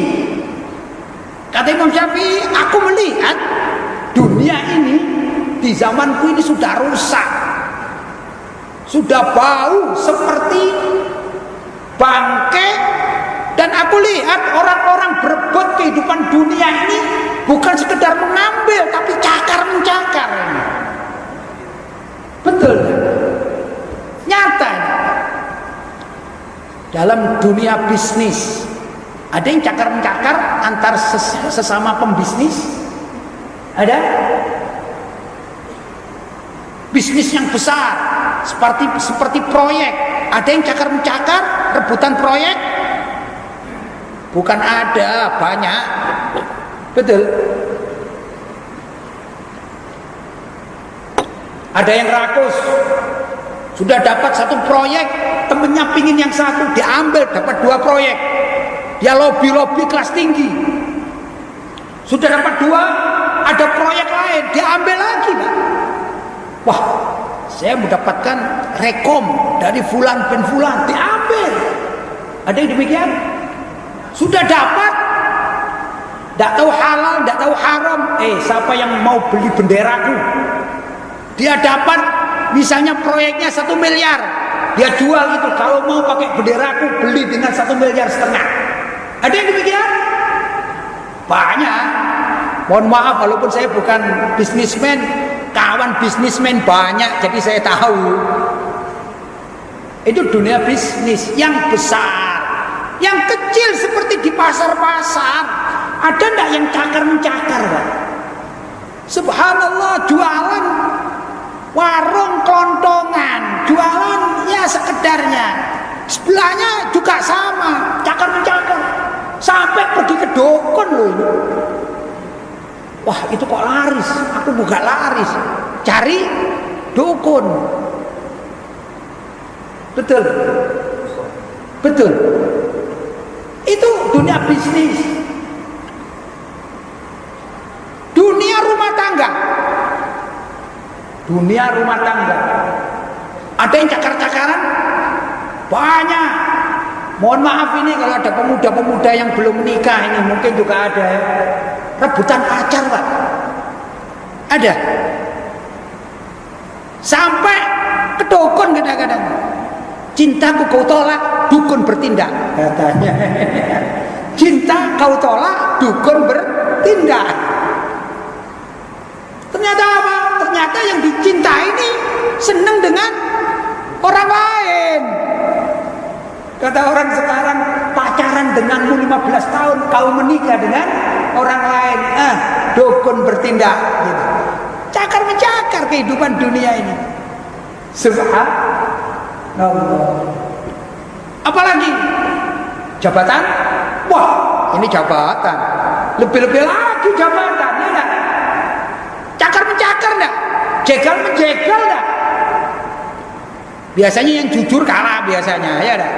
Kata Imam Syafi'i, aku melihat dunia ini di zamanku ini sudah rusak, sudah bau seperti bangke, dan aku lihat orang-orang berebut kehidupan dunia ini bukan sekedar mengambil, tapi cakar-mencakar. Betul? Nyata ini. Dalam dunia bisnis ada yang cakar-mencakar antar sesama pembisnis. Ada bisnis yang besar seperti proyek, ada yang cakar-mencakar rebutan proyek. Bukan ada, banyak. Betul? Ada yang rakus, sudah dapat satu proyek, temennya pingin yang satu, diambil, dapat 2 proyek. Dia lobby kelas tinggi, sudah dapat 2, ada proyek lain, diambil lagi, Pak. Wah, saya mendapatkan rekom dari fulan bin fulan, diambil. Ada yang demikian? Sudah dapat, tidak tahu halal, tidak tahu haram. Siapa yang mau beli benderaku? Dia dapat, misalnya proyeknya 1 miliar, dia jual itu. Kalau mau pakai benderaku, beli dengan 1,5 miliar. Ada yang demikian? Banyak. Mohon maaf, walaupun saya bukan bisnismen, kawan bisnismen banyak, jadi saya tahu. Itu dunia bisnis yang besar. Yang kecil seperti di pasar-pasar, ada enggak yang cakar-mencakar, Pak? Subhanallah, jualan warung kelontongan, jualan ya sekedarnya. Sebelahnya juga sama, cakar-mencakar. Sampai pergi ke dukun loh ini. Wah, itu kok laris, aku buka laris. Cari dukun. Betul? Betul. Itu dunia bisnis. Dunia rumah tangga. Dunia rumah tangga. Ada yang cakar-cakaran? Banyak. Mohon maaf ini kalau ada pemuda-pemuda yang belum menikah ini, mungkin juga ada ya. Rebutan pacar, Pak. Ada. Sampai ke dukun kadang-kadang. Cintaku kau tolak, dukun bertindak, katanya. Cinta kau tolak, dukun bertindak. Ternyata apa? Ternyata yang dicinta ini senang dengan orang lain. Kata orang sekarang, pacaran denganmu 15 tahun, kau menikah dengan orang lain. Dukun bertindak gitu. Cakar-mencakar kehidupan dunia ini. Subhanallah. Apalagi jabatan? Wah, ini jabatan. Lebih-lebih lagi jabatan, ya enggak? Cakar-mencakar enggak? Jegal-menjegal enggak? Biasanya yang jujur kalah biasanya, ya enggak?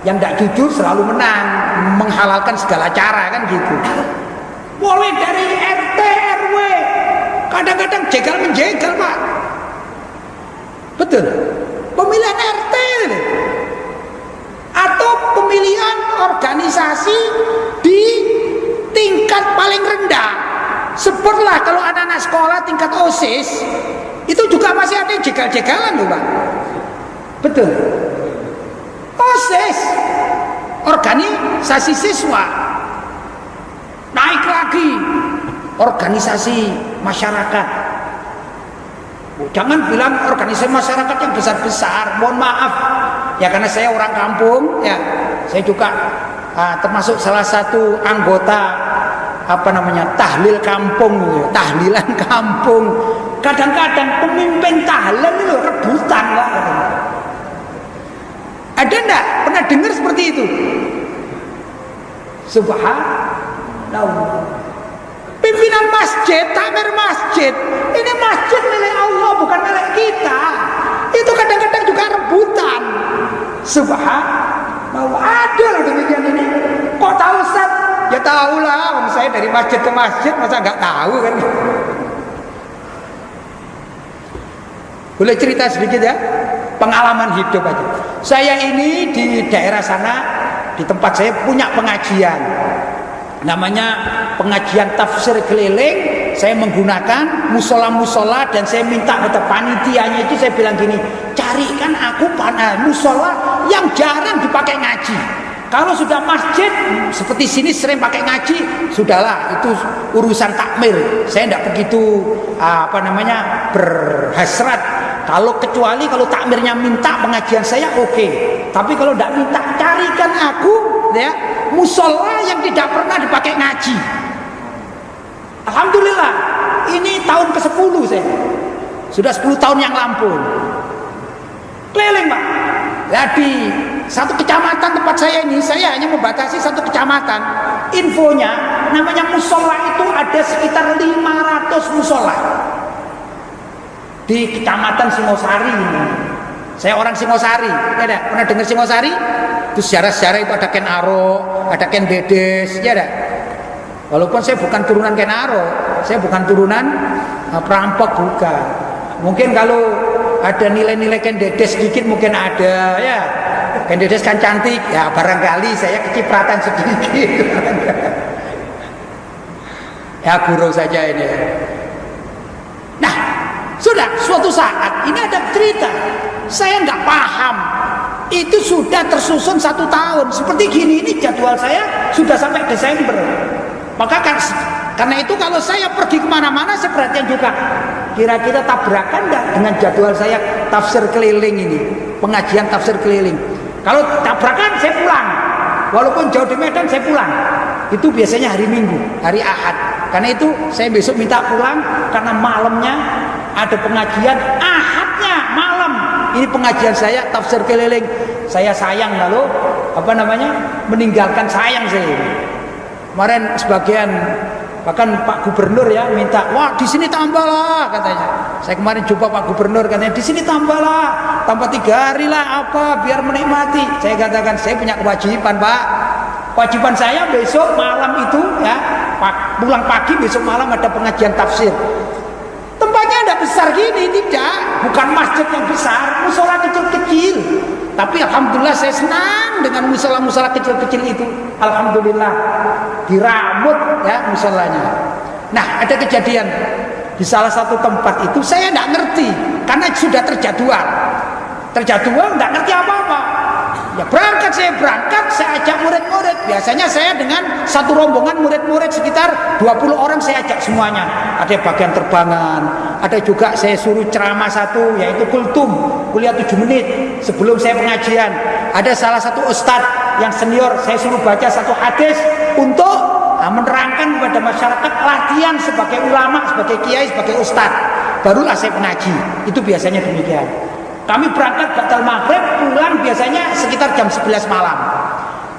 Yang tidak jujur selalu menang, menghalalkan segala cara, kan gitu. Mulai dari RT RW, kadang-kadang jegal menjegal, Pak. Betul. Pemilihan RT atau pemilihan organisasi di tingkat paling rendah. Sebutlah kalau anak-anak sekolah tingkat OSIS, itu juga masih ada jegal-jegalan loh, Pak. Betul. OSIS, organisasi siswa. Naik lagi, organisasi masyarakat. Jangan bilang organisasi masyarakat yang besar-besar. Mohon maaf, ya karena saya orang kampung, ya saya juga termasuk salah satu anggota tahlil kampung, tahlilan kampung. Kadang-kadang pemimpin tahlil itu rebutan, Pak. Ada enggak pernah dengar seperti itu? Subhanallah. Pimpinan masjid, takmir masjid. Ini masjid milik Allah, bukan milik kita. Itu kadang-kadang juga rebutan. Subhanallah. Ada loh demikian ini. Kok tahu Ustaz? Ya tahulah, om saya dari masjid ke masjid, masa nggak tahu kan? Boleh cerita sedikit ya? Pengalaman hidup aja. Saya ini di daerah sana, di tempat saya punya pengajian. Namanya pengajian tafsir keliling. Saya menggunakan musola-musola dan saya minta kepada panitianya itu, saya bilang gini, carikan aku musola yang jarang dipakai ngaji. Kalau sudah masjid seperti sini sering pakai ngaji, sudahlah itu urusan takmir. Saya tidak begitu berhasrat. Kecuali kalau takmirnya minta pengajian saya oke. Tapi kalau tidak minta, carikan aku ya musola yang tidak pernah dipakai ngaji. Alhamdulillah, ini tahun ke-10 saya. Sudah 10 tahun yang lampau. Keliling Pak. Jadi satu kecamatan tempat saya ini, saya hanya membatasi satu kecamatan. Infonya, namanya musola itu ada sekitar 500 musola di kecamatan Singosari ini. Saya orang Singosari, ada pernah dengar Singosari? Itu sejarah-sejarah itu ada Ken Arok, ada Ken Dedes, ya ada. Walaupun saya bukan turunan Ken Arok, saya bukan turunan perampok, bukan. Mungkin kalau ada nilai-nilai Ken Dedes sedikit mungkin ada ya. Ken Dedes kan cantik, ya barangkali saya kecipratan sedikit. Ya gurau saja ini. Nah, sudah suatu saat ini ada cerita, saya nggak paham. Itu sudah tersusun 1 tahun. Seperti gini, ini jadwal saya sudah sampai Desember. Maka karena itu kalau saya pergi kemana-mana, saya perhatian juga kira-kira tabrakan nggak dengan jadwal saya tafsir keliling ini, pengajian tafsir keliling. Kalau tabrakan saya pulang, walaupun jauh di Medan saya pulang. Itu biasanya hari Minggu, hari Ahad. Karena itu saya besok minta pulang karena malamnya ada pengajian, Ahadnya malam. Ini pengajian saya tafsir keliling. Saya sayang lalu meninggalkan sayang saya. Kemarin sebagian bahkan Pak Gubernur ya minta, wah di sini tambahlah katanya. Saya kemarin jumpa Pak Gubernur katanya di sini tambahlah, tambah 3 hari lah biar menikmati. Saya katakan saya punya kewajiban Pak. Kewajiban saya besok malam itu ya, pulang pagi besok malam ada pengajian tafsir. Tempatnya tidak besar gini, tidak, bukan masjid yang besar, musola kecil-kecil. Tapi alhamdulillah saya senang dengan musola-musola kecil-kecil itu. Alhamdulillah diramut ya musolanya. Nah, ada kejadian di salah satu tempat itu saya tidak ngerti karena sudah terjadwal. Terjadwal tidak ngerti apa-apa. Ya saya berangkat, saya ajak murid-murid. Biasanya saya dengan satu rombongan murid-murid sekitar 20 orang saya ajak semuanya. Ada bagian terbangan, ada juga saya suruh ceramah satu, yaitu kultum, kuliah 7 menit sebelum saya pengajian. Ada salah satu ustadz yang senior, saya suruh baca satu hadis untuk menerangkan kepada masyarakat latihan sebagai ulama, sebagai kiai, sebagai ustadz. Barulah saya pengaji. Itu biasanya demikian. Kami berangkat batal maghrib, pulang biasanya sekitar jam 11 malam.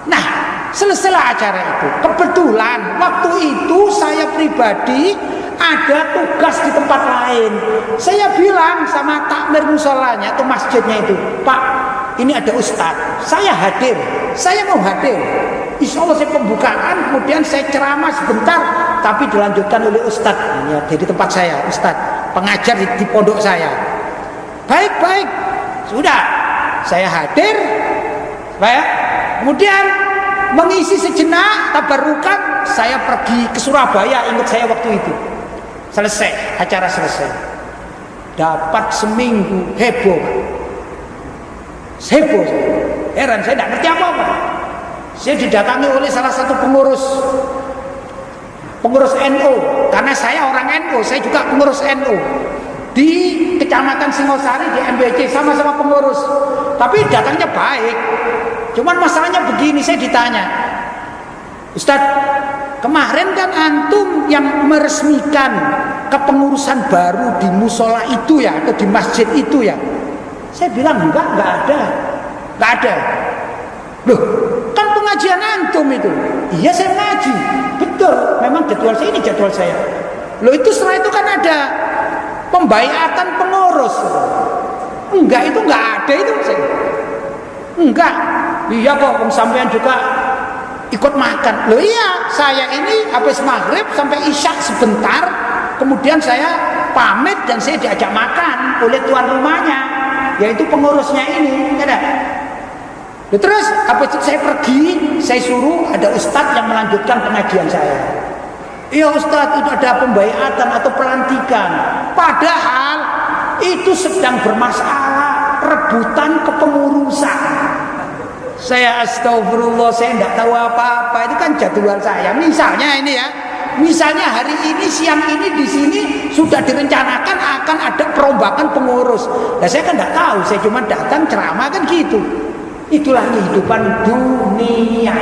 Nah, selesailah acara itu. Kebetulan waktu itu saya pribadi ada tugas di tempat lain. Saya bilang sama takmir musolanya atau masjidnya itu, Pak, ini ada ustadz, saya hadir, saya mau hadir. Insya Allah saya pembukaan, kemudian saya ceramah sebentar, tapi dilanjutkan oleh ustadz ya, di tempat saya, ustadz pengajar di pondok saya. Baik, sudah saya hadir, kemudian mengisi sejenak tabarukan, saya pergi ke Surabaya. Ingat saya waktu itu selesai, acara selesai, dapat seminggu heboh, heran, saya tidak ngerti apa-apa. Saya didatangi oleh salah satu pengurus NU, karena saya orang NU, saya juga pengurus NU di Kecamatan Singosari, di MBC, sama-sama pengurus. Tapi datangnya baik. Cuman masalahnya begini, saya ditanya, Ustadz, kemarin kan antum yang meresmikan kepengurusan baru di musola itu ya, atau di masjid itu ya? Saya bilang enggak ada. Loh, kan pengajian antum itu. Iya saya ngaji. Betul, memang jadwal saya ini jadwal saya. Loh itu setelah itu kan ada pembaiatan pengurus. Enggak, itu enggak ada itu saya. Enggak. Iya kok sampean juga ikut makan. Loh iya, saya ini habis maghrib sampai isya sebentar, kemudian saya pamit dan saya diajak makan oleh tuan rumahnya, yaitu pengurusnya ini, ada. Terus habis itu saya pergi, saya suruh ada ustadz yang melanjutkan pengajian saya. Iya ustadz, itu ada pembaiatan atau pelantikan. Padahal itu sedang bermasalah rebutan kepengurusan. Saya astagfirullah, saya tidak tahu apa-apa. Itu kan jadwal saya. Misalnya ini ya, misalnya hari ini siang ini di sini sudah direncanakan akan ada perombakan pengurus. Nah saya kan tidak tahu, saya cuma datang ceramah kan gitu. Itulah kehidupan dunia.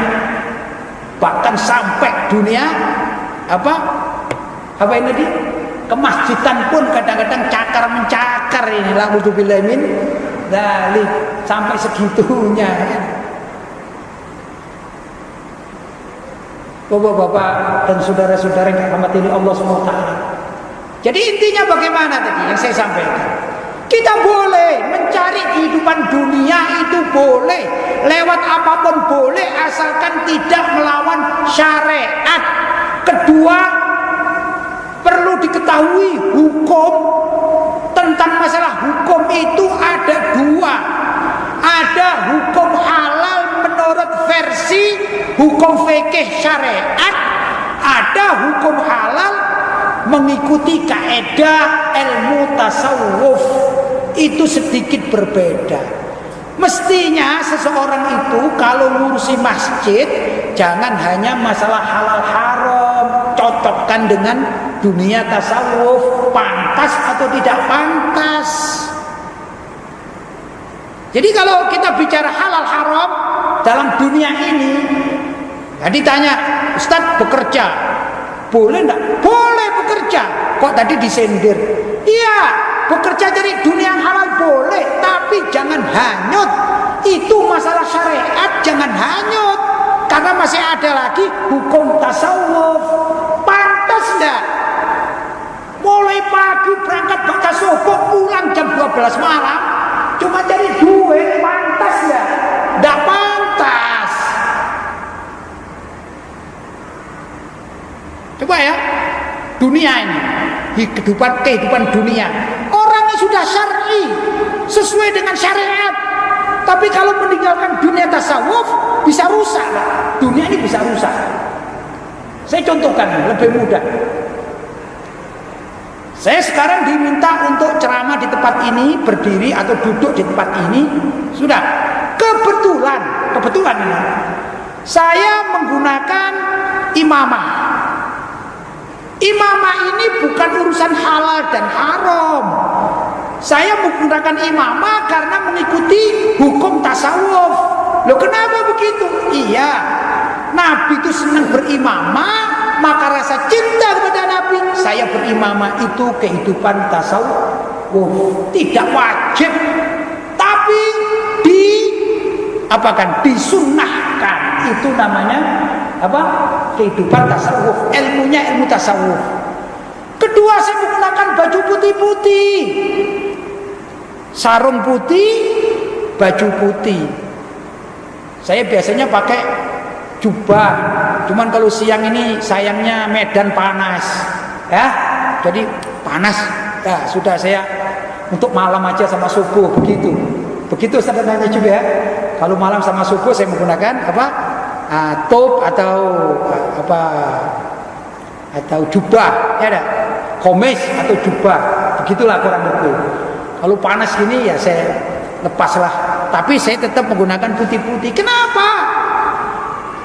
Bahkan sampai dunia apa ini di kemasjidan pun kadang-kadang cakar mencakar ini. Alhamdulillah min dzalik, sampai segitunya. Bapak-bapak dan saudara-saudara yang dirahmati Allah SWT. Jadi intinya bagaimana tadi yang saya sampaikan? Kita boleh mencari kehidupan dunia, itu boleh lewat apapun boleh, asalkan tidak melawan syariat. Kedua, perlu diketahui hukum. Tentang masalah hukum itu ada dua. Ada hukum halal menurut versi hukum fikih syariat, ada hukum halal mengikuti kaidah ilmu tasawuf. Itu sedikit berbeda. Mestinya seseorang itu kalau ngurusi masjid jangan hanya masalah halal haram, cocokkan dengan dunia tasawuf, pantas atau tidak pantas. Jadi kalau kita bicara halal haram dalam dunia ini, tadi tanya Ustadz bekerja boleh enggak? Boleh bekerja. Kok tadi disindir? Iya, bekerja dari dunia yang halal boleh, tapi jangan hanyut. Itu masalah syariat, jangan hanyut. Karena masih ada lagi hukum tasawuf. Pantas enggak? Mulai pagi berangkat baca subuh, pulang jam 12 malam, cuma cari duit, pantas enggak? Enggak pantas. Coba ya, dunia ini, kehidupan dunia, orang yang sudah syar'i, sesuai dengan syariat, tapi kalau meninggalkan dunia tasawuf bisa rusak, dunia ini bisa rusak. Saya contohkan lebih mudah. Saya sekarang diminta untuk ceramah di tempat ini, berdiri atau duduk di tempat ini, sudah. Kebetulan ini, saya menggunakan imamah. Imamah ini bukan urusan halal dan haram. Saya menggunakan imamah karena mengikuti hukum tasawuf. Loh kenapa begitu? Iya, Nabi itu senang berimamah, maka rasa cinta kepada Nabi, saya berimamah. Itu kehidupan tasawuf. Tidak wajib, tapi disunnahkan. Itu namanya kehidupan tasawuf, ilmunya ilmu tasawuf. Kedua, saya menggunakan baju putih-putih, sarung putih, baju putih. Saya biasanya pakai jubah, cuman kalau siang ini sayangnya Medan panas, ya, jadi panas. Ya sudah, saya untuk malam aja sama subuh begitu. Begitu standarnya juga. Kalau malam sama subuh saya menggunakan top atau jubah, ya ada, komis atau jubah, begitulah kurang lebih. Kalau panas gini ya saya lepaslah, tapi saya tetap menggunakan putih-putih. Kenapa?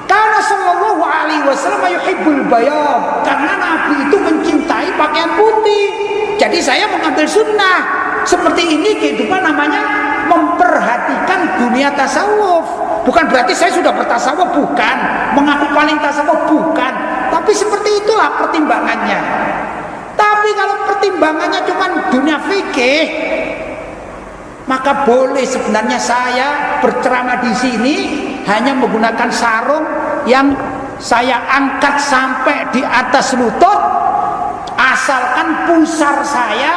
Karena Sallallahu Alaihi Wasallam yuhibbul bayad, karena Nabi itu mencintai pakaian putih. Jadi saya mengambil sunnah seperti ini. Kehidupan namanya memperhatikan dunia tasawuf. Bukan berarti saya sudah bertasawuf, bukan. Mengaku paling tasawuf, bukan. Tapi seperti itulah pertimbangannya. Tapi kalau pertimbangannya cuma dunia fikih, maka boleh sebenarnya saya berceramah di sini hanya menggunakan sarung yang saya angkat sampai di atas lutut, asalkan pusar saya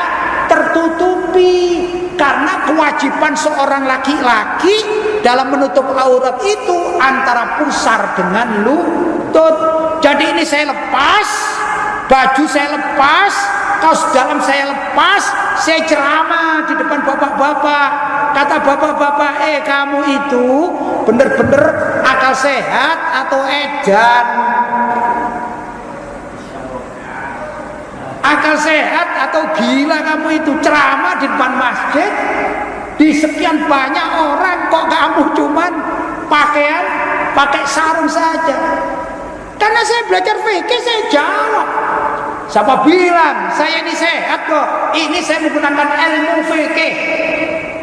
tertutupi. Karena kewajiban seorang laki-laki dalam menutup aurat itu antara pusar dengan lutut. Jadi ini saya lepas, baju saya lepas, kaos dalam saya lepas, saya ceramah di depan bapak-bapak. Kata bapak-bapak, kamu itu bener-bener akal sehat atau edan? Akal sehat atau gila kamu itu? Ceramah di depan masjid, di sekian banyak orang, kok kamu cuman pakaian pakai sarung saja? Karena saya belajar fikih, saya jawab. Siapa bilang saya ini sehat kok? Ini saya menggunakan ilmu fikih.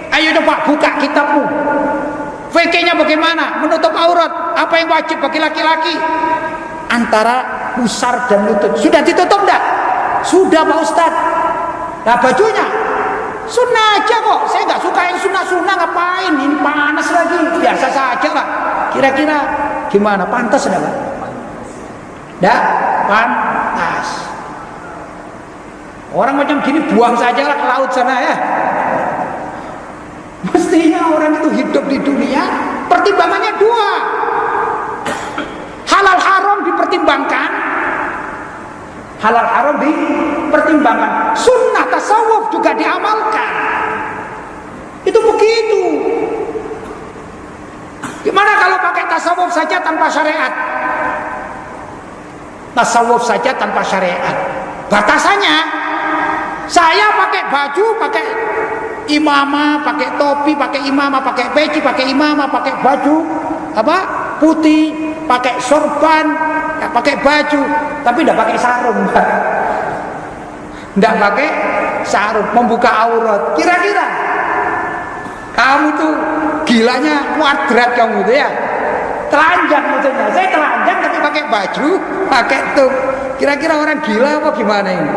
Ayo coba buka kitabmu. Fikihnya bagaimana? Menutup aurat, apa yang wajib bagi laki-laki? Antara pusar dan lutut. Sudah ditutup enggak? Sudah Pak Ustadz. Nah bajunya sunnah aja kok. Saya nggak suka yang sunnah-sunnah, ngapain? Ini panas lagi. Biasa saja lah. Kira-kira gimana? Pantas enggak Pak? Enggak pantas. Orang macam gini buang saja lah ke laut sana ya. Mestinya orang itu hidup di dunia pertimbangannya dua. Halal haram dipertimbangkan, halal haram dipertimbangkan, sunnah tasawuf juga diamalkan. Itu begitu. Gimana kalau pakai tasawuf saja tanpa syariat? Tasawuf saja tanpa syariat. Batasannya, saya pakai baju, pakai imamah, pakai topi, pakai imamah, pakai peci, pakai imamah, pakai baju apa putih, pakai sorban, pakai baju, tapi tidak pakai sarung, tidak pakai sarung, membuka aurat. Kira-kira kamu tuh gilanya kuadrat kamu tuh ya, telanjang maksudnya. Saya telanjang tapi pakai baju, pakai tuh. Kira-kira orang gila apa gimana ini?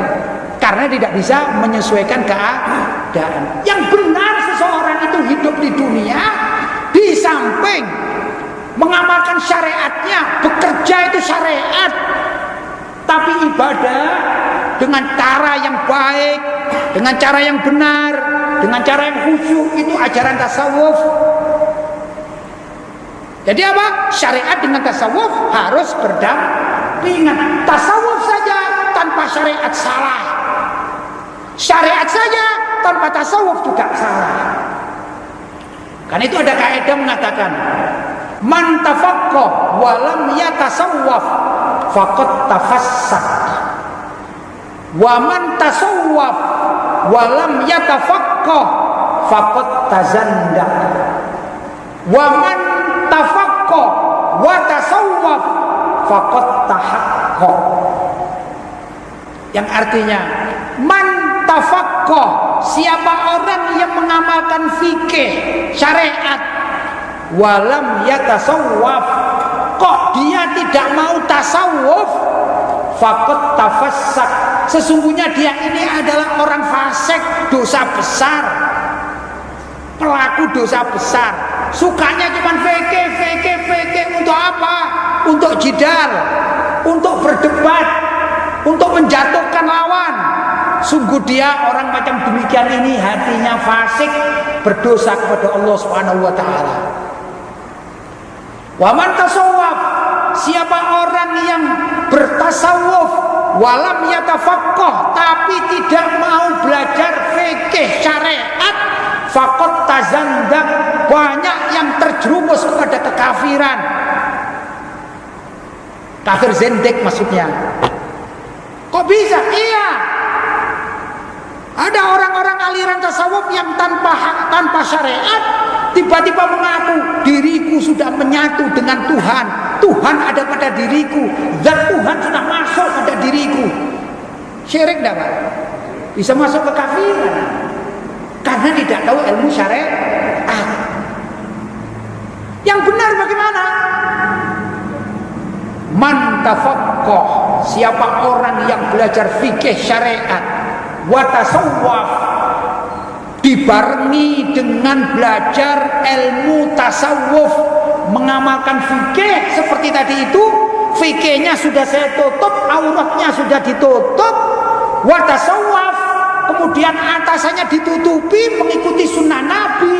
Karena tidak bisa menyesuaikan keadaan. Yang benar seseorang itu hidup di dunia, di samping mengamalkan syariatnya, bekerja itu syariat, tapi ibadah dengan cara yang baik, dengan cara yang benar, dengan cara yang khusyuk, itu ajaran tasawuf. Jadi apa? Syariat dengan tasawuf harus berdampingan. Tasawuf saja tanpa syariat salah. Syariat saja tanpa tasawuf juga salah. Karena itu ada kaidah mengatakan, man tafaqqah wa lam yatasawwaf faqad tafassaq. Wa man tasawwaf wa lam yatafaqqah faqad tazandaq. Wa man tafaqqah wa tasawwaf faqad tahaqqaq. Yang artinya, man tafaqqah, siapa orang yang mengamalkan fikih syariat, walam yatasawwaf, kok dia tidak mau tasawuf, faqad tafassaq, sesungguhnya dia ini adalah orang fasik, dosa besar, pelaku dosa besar. Sukanya cuma fikih untuk apa? Untuk jidal, untuk berdebat, untuk menjatuhkan lawan. Sungguh dia orang macam demikian ini hatinya fasik, berdosa kepada Allah Subhanahu wa taala. Wa man tasawwaf, siapa orang yang bertasawuf walam yatafaqqah tapi tidak mau belajar fikih syariat, faqad tazandaq, banyak yang terjerumus kepada kekafiran. Kafir zindik maksudnya. Kok bisa? Iya. Ada orang-orang aliran tasawuf yang tanpa syariat tiba-tiba mengaku diriku sudah menyatu dengan Tuhan. Tuhan ada pada diriku, zat Tuhan sudah masuk pada diriku. Syirik enggak, Pak? Bisa masuk ke kafiran karena tidak tahu ilmu syariat. Yang benar bagaimana? Man tafaqqah, siapa orang yang belajar fikih syariat, wa tasawwaf, dibarengi dengan belajar ilmu tasawuf, mengamalkan fikih seperti tadi itu, fikihnya sudah saya tutup, auratnya sudah ditutup, wa tasawwuf, kemudian atasannya ditutupi mengikuti sunnah Nabi,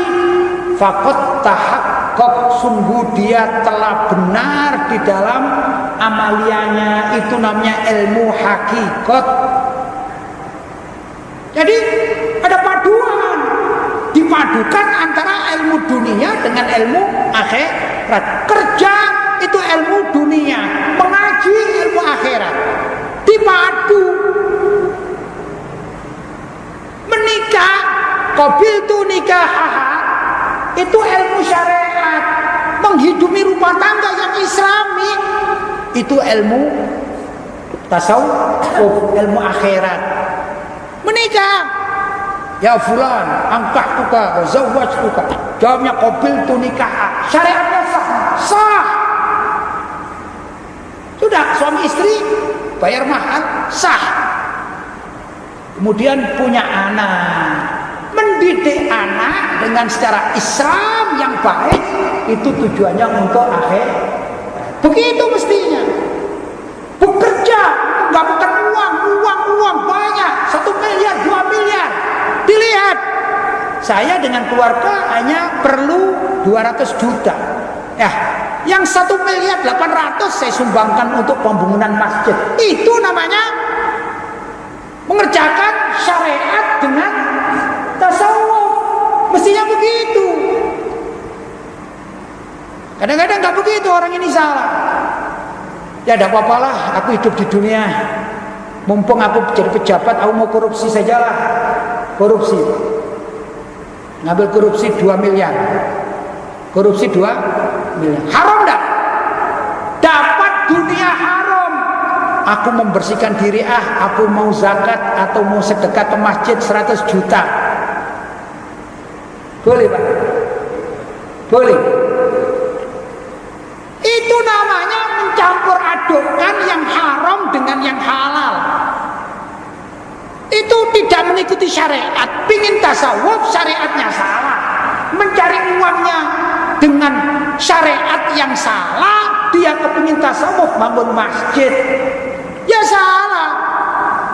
faqad tahaqqaq, sungguh dia telah benar di dalam amaliannya. Itu namanya ilmu hakikat. Jadi ada paduan, dipadukan antara ilmu dunia dengan ilmu akhirat. Kerja itu ilmu dunia, mengaji ilmu akhirat, dipadu. Menikah, qabiltu nikahaha, itu ilmu syariat, menghidupi rumah tangga yang islami, itu ilmu tasawuf, ilmu akhirat. Menikah, ya fulan, angkahtuka, zawwajtuka, jawabnya qabiltu nikaha, syariatnya sah. Sudah, suami istri bayar mahar, sah. Kemudian punya anak, mendidik anak dengan secara Islam yang baik, itu tujuannya untuk akhir. Begitu mestinya. Bekerja, nggak bukan uang banyak, 1 miliar, 2 miliar. Dilihat, saya dengan keluarga hanya perlu 200 juta. Ya, yang 1 miliar 800 saya sumbangkan untuk pembangunan masjid. Itu namanya mengerjakan syariat dengan tasawuf. Mestinya begitu. Kadang-kadang nggak begitu, orang ini salah. Ya tidak apa-apalah, aku hidup di dunia, mumpung aku jadi pejabat, aku mau korupsi sajalah. Korupsi, ngambil korupsi 2 miliar, korupsi 2 miliar, haram enggak? Dapat dunia haram. Aku membersihkan diri, aku mau zakat atau mau sedekah ke masjid 100 juta. Boleh Pak? Boleh. Itu namanya mencampur adukkan yang haram dengan yang halal. Itu tidak mengikuti syariat. Pingin tasawuf, syariatnya salah. Mencari uangnya dengan syariat yang salah, dia kepingin tasawuf, bangun masjid, ya salah.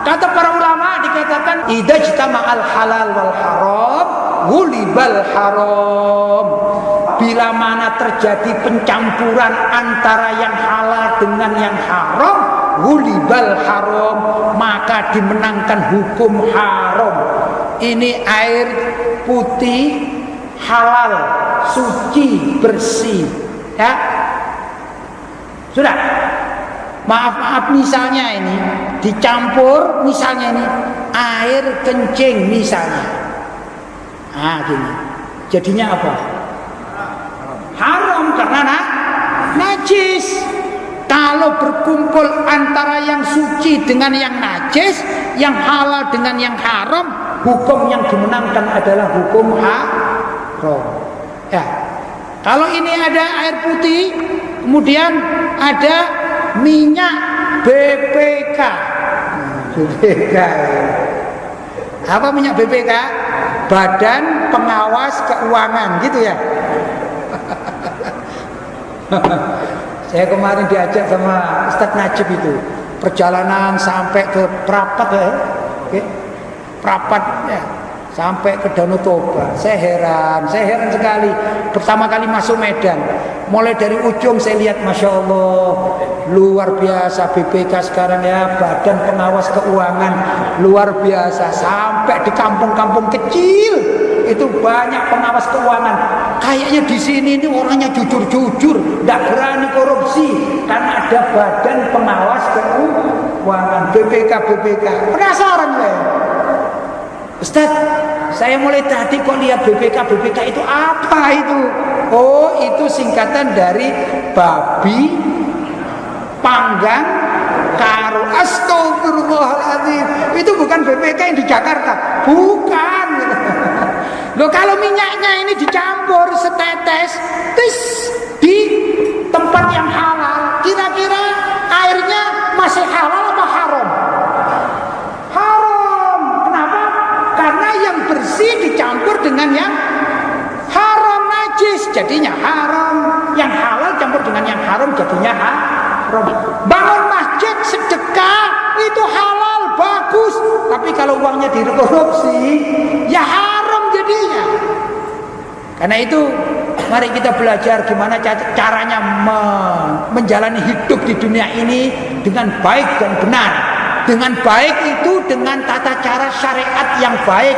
Kata para ulama, dikatakan idza ijtama'al halal wal haram ghulibal haram. Bila mana terjadi pencampuran antara yang halal dengan yang haram, ghulibal haram, maka dimenangkan hukum haram. Ini air putih halal, suci, bersih, ya. Sudah. Maaf misalnya ini dicampur, misalnya ini air kencing misalnya. Gini. Jadinya apa? Haram karena najis. Kalau berkumpul antara yang suci dengan yang najis, yang halal dengan yang haram, hukum yang dimenangkan adalah hukum haram. Ya. Kalau ini ada air putih, kemudian ada minyak BPK. BPK. Apa minyak BPK? Badan Pengawas Keuangan, gitu ya. Saya kemarin diajak sama Ustadz Najib itu perjalanan sampai ke Prapat ya, Prapat ya, sampai ke Danau Toba. Saya heran sekali. Pertama kali masuk Medan, mulai dari ujung saya lihat, masya Allah, luar biasa BPK sekarang ya, Badan Pengawas Keuangan, luar biasa. Sampai di kampung-kampung kecil itu banyak pengawas keuangan. Kayaknya di sini ini orangnya jujur-jujur, tidak berani korupsi karena ada Badan Pengawas Keuangan, BPK. Penasaran ya, Ustaz, saya mulai tadi kok lihat BPK itu apa itu? Oh, itu singkatan dari babi panggang karo. Astagfirullahaladzim. Itu bukan BPK yang di Jakarta, bukan. Loh, kalau minyaknya ini dicampur setetes, di tempat yang halal, kira-kira airnya masih halal apa haram? Haram. Kenapa? Karena yang bersih dicampur dengan yang haram, najis, jadinya haram. Yang halal uangnya dikorupsi, ya haram jadinya. Karena itu mari kita belajar gimana caranya menjalani hidup di dunia ini dengan baik dan benar. Dengan baik itu dengan tata cara syariat yang baik,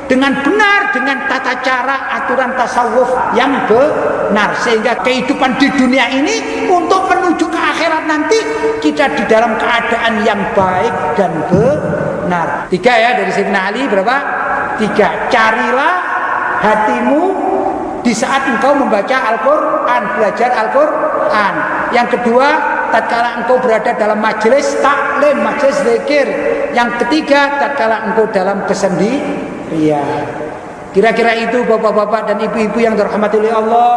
dengan benar dengan tata cara aturan tasawuf yang benar, sehingga kehidupan di dunia ini untuk menuju ke akhirat nanti kita di dalam keadaan yang baik dan benar. 3 ya dari Sayyidina Ali, berapa? 3. Carilah hatimu di saat engkau membaca Al-Quran, belajar Al-Quran. Yang kedua, tatkala engkau berada dalam majelis taklim, majelis zikir. Yang ketiga, tatkala engkau dalam kesendirian. Kira-kira itu bapak-bapak dan ibu-ibu yang dirahmati oleh Allah.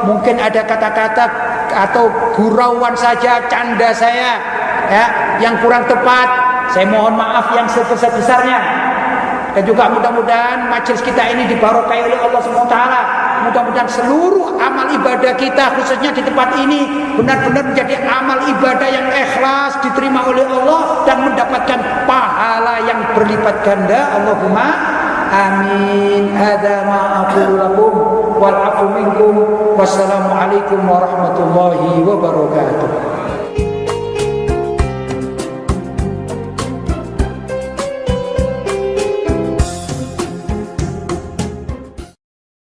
Mungkin ada kata-kata atau gurauan saja, canda saya ya, yang kurang tepat. Saya mohon maaf yang sebesar-besarnya. Dan juga mudah-mudahan majelis kita ini dibarokai oleh Allah SWT. Mudah-mudahan seluruh amal ibadah kita khususnya di tempat ini benar-benar menjadi amal ibadah yang ikhlas, diterima oleh Allah dan mendapatkan pahala yang berlipat ganda. Allahumma amin. Hadza ma aqulu lakum wal afu minkum. Wassalamualaikum warahmatullahi wabarakatuh.